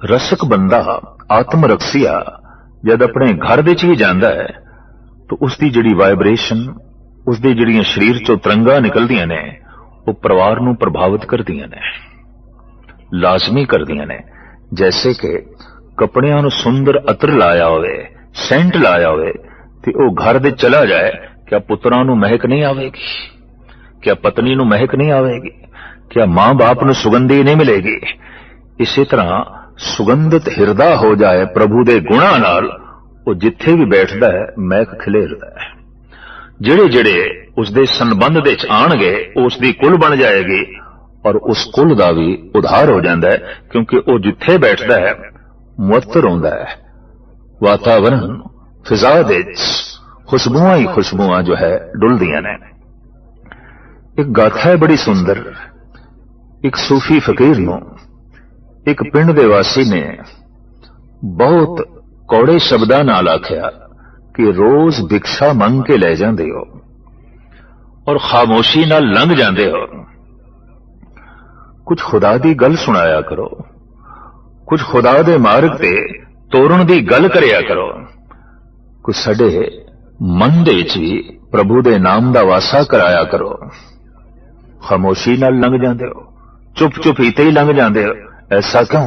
रसक बंदा आत्म रक्षिया जद अपने घर दे च ही जांदा है तो उसकी जिहड़ी वाइब्रेशन, उसदी जिहड़ियां शरीर चों तरंगां निकलदियां ने, वो परिवार नूं प्रभावित करदियां ने, लाजमी करदियां ने। जैसे कि कपड़ियां नूं सुंदर अतर लाया होवे, सेंट लाया होवे ते वो घर दे चला जाए, क्या पुत्रां नूं महक नहीं आवेगी? क्या पत्नी नूं महक नहीं आवेगी? क्या मां बाप नूं सुगंधी नहीं मिलेगी? इसी तरह सुगंधित हिरदा हो जाए प्रभु दे गुणां नाल, वो जिथे भी बैठदा है महक खिलेरदा है। जिहड़े जिहड़े उसदे संबंध दे च आणगे उसदी कुल बन जाएगी और उस कुल दा भी उद्धार हो जांदा है, क्योंकि वो जिथे बैठदा है मुअत्तर होंदा है। वातावरण फिजा दे खुशबुआं ही खुशबुआं जो है डुलदियां ने। एक गाथा है बड़ी सुंदर। एक सूफी फकीर नूं एक पिंड दे वासी ने बहुत कौड़े शब्दां नाल आख्या कि रोज भिक्षा मंग के ले जांदे हो और खामोशी नाल लंघ जांदे हो, कुछ खुदा दी गल सुनाया करो, कुछ खुदा दे मार्ग ते तोरण दी गल करया करो, कुछ साडे मन दे च भी प्रभु दे नाम दा वासा कराया करो। खामोशी नाल लंघ जांदे हो, चुप चुप इते ही लंघ जांदे हो, ऐसा क्यों?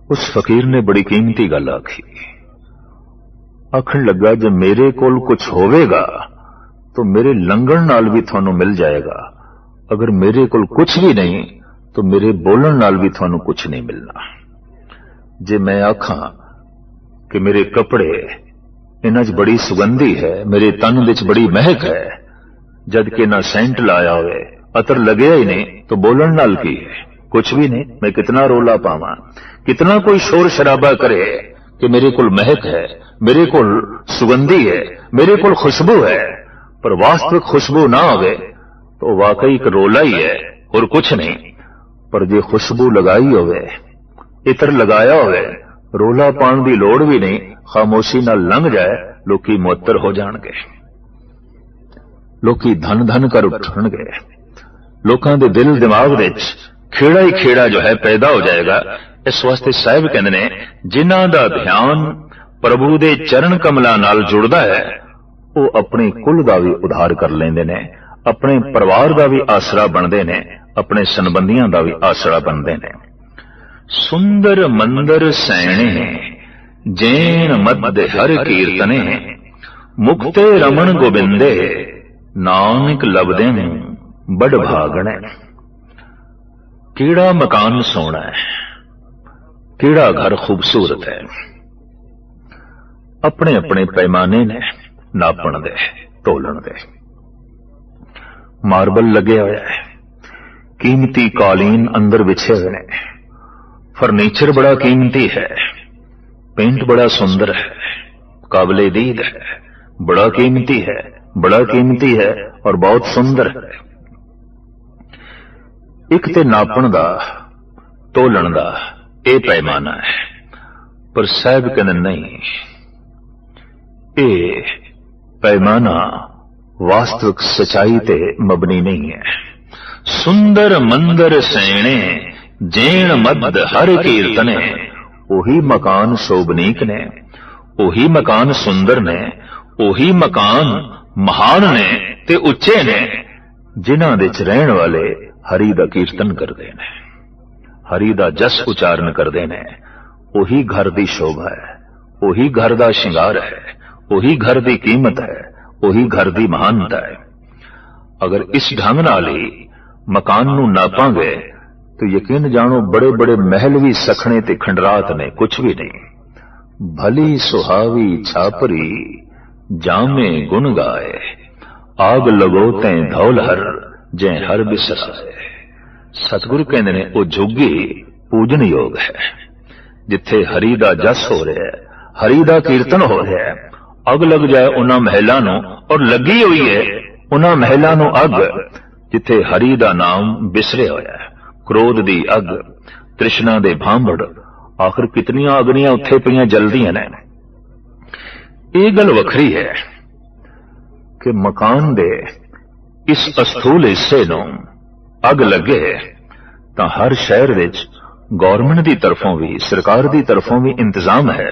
उस फकीर ने बड़ी कीमती गल आखी। आखण लगा जब मेरे कोल कुछ होवेगा तो मेरे लंघण नाल भी थानू मिल जाएगा, अगर मेरे कोल कुछ भी नहीं तो मेरे बोलण नाल भी थानू कुछ नहीं मिलना। जे मैं आखां कि मेरे कपड़े इन्हां च बड़ी सुगंधी है, मेरे तन दे च बड़ी महक है, जद के ना सेंट लाया होवे, अतर लगया ही नहीं, तो बोलण नाल की है? कुछ भी नहीं। मैं कितना रोला पावां, कितना कोई शोर शराबा करे कि मेरे कोल महक है, मेरे कोल सुगंधी है, मेरे कोल खुशबू है, पर वास्तविक खुशबू ना होवे तो वाकई एक रोला ही है और कुछ नहीं। पर जे खुशबू लगाई होवे, इतर लगाया होवे, रोला पाण दी लोड़ भी नहीं, खामोशी नाल लंघ जाए, लोकी मुअत्तर हो जाणगे, लोकी धन धन कर उठणगे, लोकां दे दिल दिमाग विच खेड़ा ही खेड़ा जो है पैदा हो जाएगा। इस वास्ते साहिब कहंदे ने जिन्हां दा ध्यान प्रभु दे चरण कमलां नाल जुड़दा है, वो अपने कुल दा भी उद्धार कर लेंदे ने, अपने परिवार दा भी आसरा बनदे ने, अपने संबंधियां दा भी आसरा बनदे ने। सुंदर मंदर सैणे जैन मद हर कीर्तने, मुक्ते रमण गोबिंदे नानक लबदे बड़ भागणे। ਕਿਹੜਾ ਮਕਾਨ ਸੋਹਣਾ ਹੈ, ਕਿਹੜਾ ਘਰ ਖੂਬਸੂਰਤ ਹੈ। ਆਪਣੇ ਆਪਣੇ ਪੈਮਾਨੇ ਨੇ ਨਾਪਣ ਦੇ, ਤੋਲਣ ਦੇ। ਮਾਰਬਲ ਲੱਗਿਆ ਹੋਇਆ ਹੈ, ਕੀਮਤੀ ਕਾਲੀਨ ਅੰਦਰ ਵਿਛੇ ਹੋਏ ਨੇ, फर्नीचर बड़ा कीमती है, पेंट बड़ा सुंदर है, काबिले दीद है, बड़ा कीमती है, बड़ा कीमती है और बहुत सुंदर है। एक ते नापण दा, तोलण दा ये पैमाना है, पर साहब कहते नहीं, ये पैमाना वास्तविक सच्चाई ते मबनी नहीं है। सुंदर मंदर सैणे जैन मद हर कीर्तने, ओही मकान शोभनीक ने, ओही मकान सुंदर ने, ओही मकान महान ने ते उच्चे ने, जिन्हां दे च रहण वाले हरि दा कीर्तन करदे ने, हरि दा जस उचारण करदे ने। ओही घर दी शोभा है, ओही घर दा श्रृंगार है, ओही घर दी कीमत है, ओही घर दी महानता है। अगर इस ढंग नाल ही मकान नूं नापांगे तो यकीन जानो बड़े बड़े महल भी सखने ते खंडरात ने, कुछ भी नहीं। भली सुहावी छापरी जामे गुण गाए, आग लगोते धौलहर जै हर बिसराए। सतगुरु कहते ने वो जुगी पूजन योग है, जिथे हरि दा जस हो रहा है, हरि दा कीर्तन हो रहा है। अग लग जाए उन्हां महलां नूं, और लगी हुई है उन्हां महलां नूं अग जिथे हरि दा नाम बिसरे होया है। क्रोध दी अग, तृष्णा दे भांबड़, आखिर कितनियां अग्नियां उत्थे पईयां जलदियां ने। ये गल वखरी है कि मकान दे इस अस्थूल हिस्से नूं अग लगे तां हर शहर विच गौरमेंट दी तरफों भी, सरकार दी तरफों भी इंतजाम है।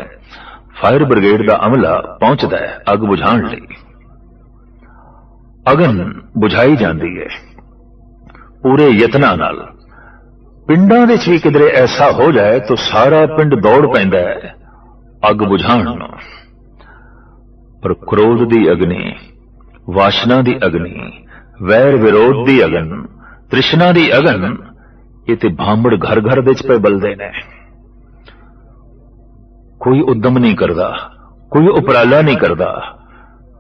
फायर ब्रिगेड दा अमला पहुंचदा है अग बुझाण लई। अगन बुझाई जांदी है पूरे यत्नां नाल। पिंडां विच भी किधरे ऐसा हो जाए तो सारा पिंड दौड़ पैंदा है अग बुझाण नूं। पर क्रोध दी अग्नि, वासना दी अग्नि, वैर विरोध दी अगन, तृष्णा दी अगन, ये ते भांबड़ घर घर विच पे बलदे ने। कोई उद्यम नहीं करदा, कोई उपराला नहीं करदा।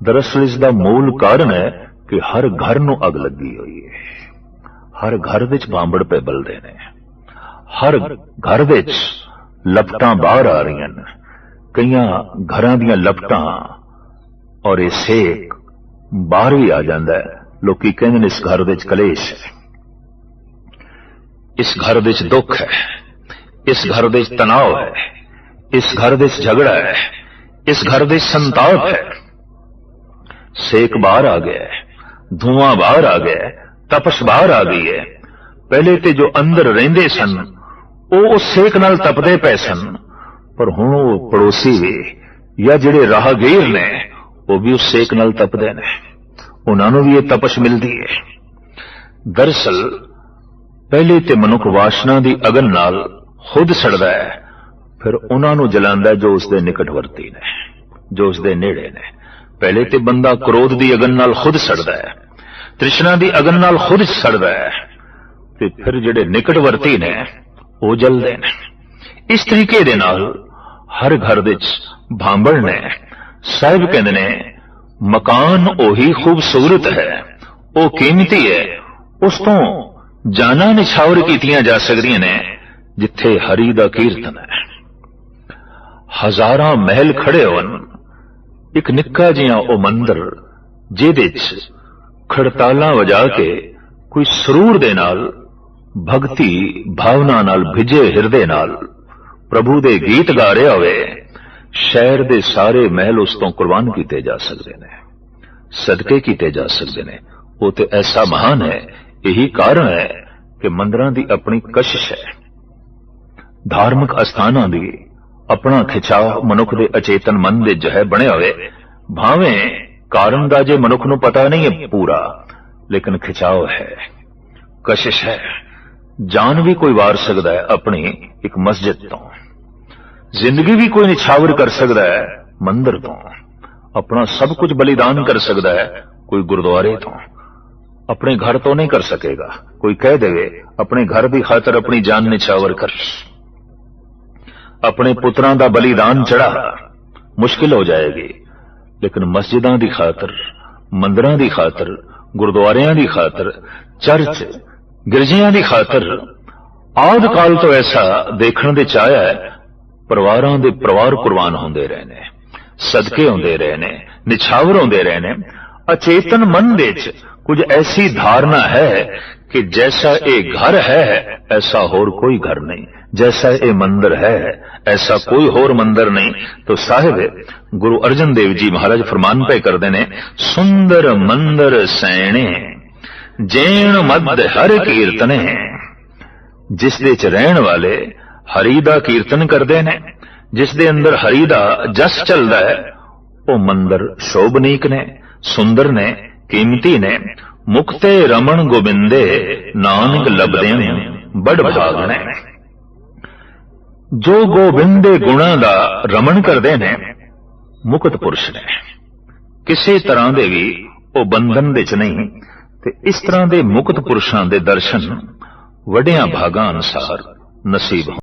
दरअसल इसदा मूल कारण है कि हर घर नूं अग लगी हुई है, हर घर विच भांबड़ पे बलदे ने, हर घर विच लपटां बाहर आ रही हैं। कईयां घरां दियां लपटां और ये सेक बाहर भी आ जांदा है। लोकी कहंदे ने इस घर विच कलेश है, इस घर विच दुख है, इस घर विच तनाव है, इस घर विच झगड़ा है, इस घर विच संताप है। सेक बाहर आ गया है, धुआं बाहर आ गया है, तपश बाहर आ गई है। पहले ते जो अंदर रहिंदे सन वो उस सेक नाल तपदे पए सन, पर हुण वो पड़ोसी भी या जिहड़े राहगीर ने वो भी उस सेक नाल तपदे ने, उन्हां नूं भी ये तपश मिलदी है। दरअसल पहले ते मनुख वासना दी अगन नाल खुद सड़दा है, फिर उन्हां नूं जलांदा जो उसदे निकटवर्ती ने, जो उसदे नेड़े ने। पहले ते बंदा क्रोध दी अगन नाल खुद सड़दा है, तृष्णा दी अगन नाल खुद सड़दा है, ते फिर जिहड़े निकटवर्ती ने वो जलदे ने। इस तरीके दे नाल हर घर विच भांबड़ ने। साहिब कहंदे ने मकान ओही खूबसूरत है, वो कीमती है, उस तो जाना निछावर कीतियां जा सकदियां ने जिथे हरि दा कीर्तन है। हजारां महल खड़े होन, एक निक्का जिहा ओ मंदिर जिहदे च खड़तालां वजा के कोई सरूर दे नाल, भगती भावना नाल भिजे हिरदे नाल प्रभु दे गीत गा रहा होवे, शहर दे सारे महल उस तो कुर्बान कीते जा सकते ने, सदके कीते जा सकते ने। वो तो ऐसा महान है। यही कारण है कि मंदिरां दी अपनी कशिश है, धार्मिक अस्थानां दी अपना खिंचाव मनुख दे अचेतन मन दे जो है बने हुए। भावें कारण दा जे मनुख नूं पता नहीं है पूरा, लेकिन खिंचाव है, कशिश है। जान भी कोई वार सकता है अपनी एक मस्जिद तो, जिंदगी भी कोई निछावर कर सकता है मंदिर तो, अपना सब कुछ बलिदान कर सकता है कोई गुरुद्वारे तो, अपने घर तो नहीं कर सकेगा। कोई कह देवे अपने घर की खातर अपनी जान निछावर कर, अपने पुत्रां दा बलिदान चढ़ा, मुश्किल हो जाएगी। लेकिन मस्जिदां दी खातर, मंदिरां दी खातर, गुरुद्वारियां दी खातर, चर्च गिरजियां दी खातर आद काल तो ऐसा देखने दे चाया है। परिवारां दे परिवार कुर्बान होंदे रहे ने, सदके होंदे रहे ने, निछावर होंदे रहे ने। अचेतन मन दे च कुछ ऐसी धारणा है कि जैसा ये घर है ऐसा होर कोई घर नहीं, जैसा ये मंदिर है ऐसा कोई होर मंदिर नहीं। तो साहिब गुरु अर्जन देव जी महाराज फरमान पे करते ने, सुंदर मंदिर सैने जैन मद हर कीर्तने। जिस दे च रहन वाले हरि दा कीर्तन करते ने, जिस दे अंदर हरि दा जस चलदा है, वो मंदिर शोभनीक ने, सुंदर ने, कीमती ने। मुक्ते रमन गोबिंदे नानक लभदे बड़ भागने। जो गोबिंदे गुणा दा रमन करते ने मुक्त पुरुष ने, किसी तरह दे भी वो बंधन दे च नहीं। ते इस तरह दे मुक्त पुरुषां दे दर्शन वड्डियां भागां अनुसार नसीब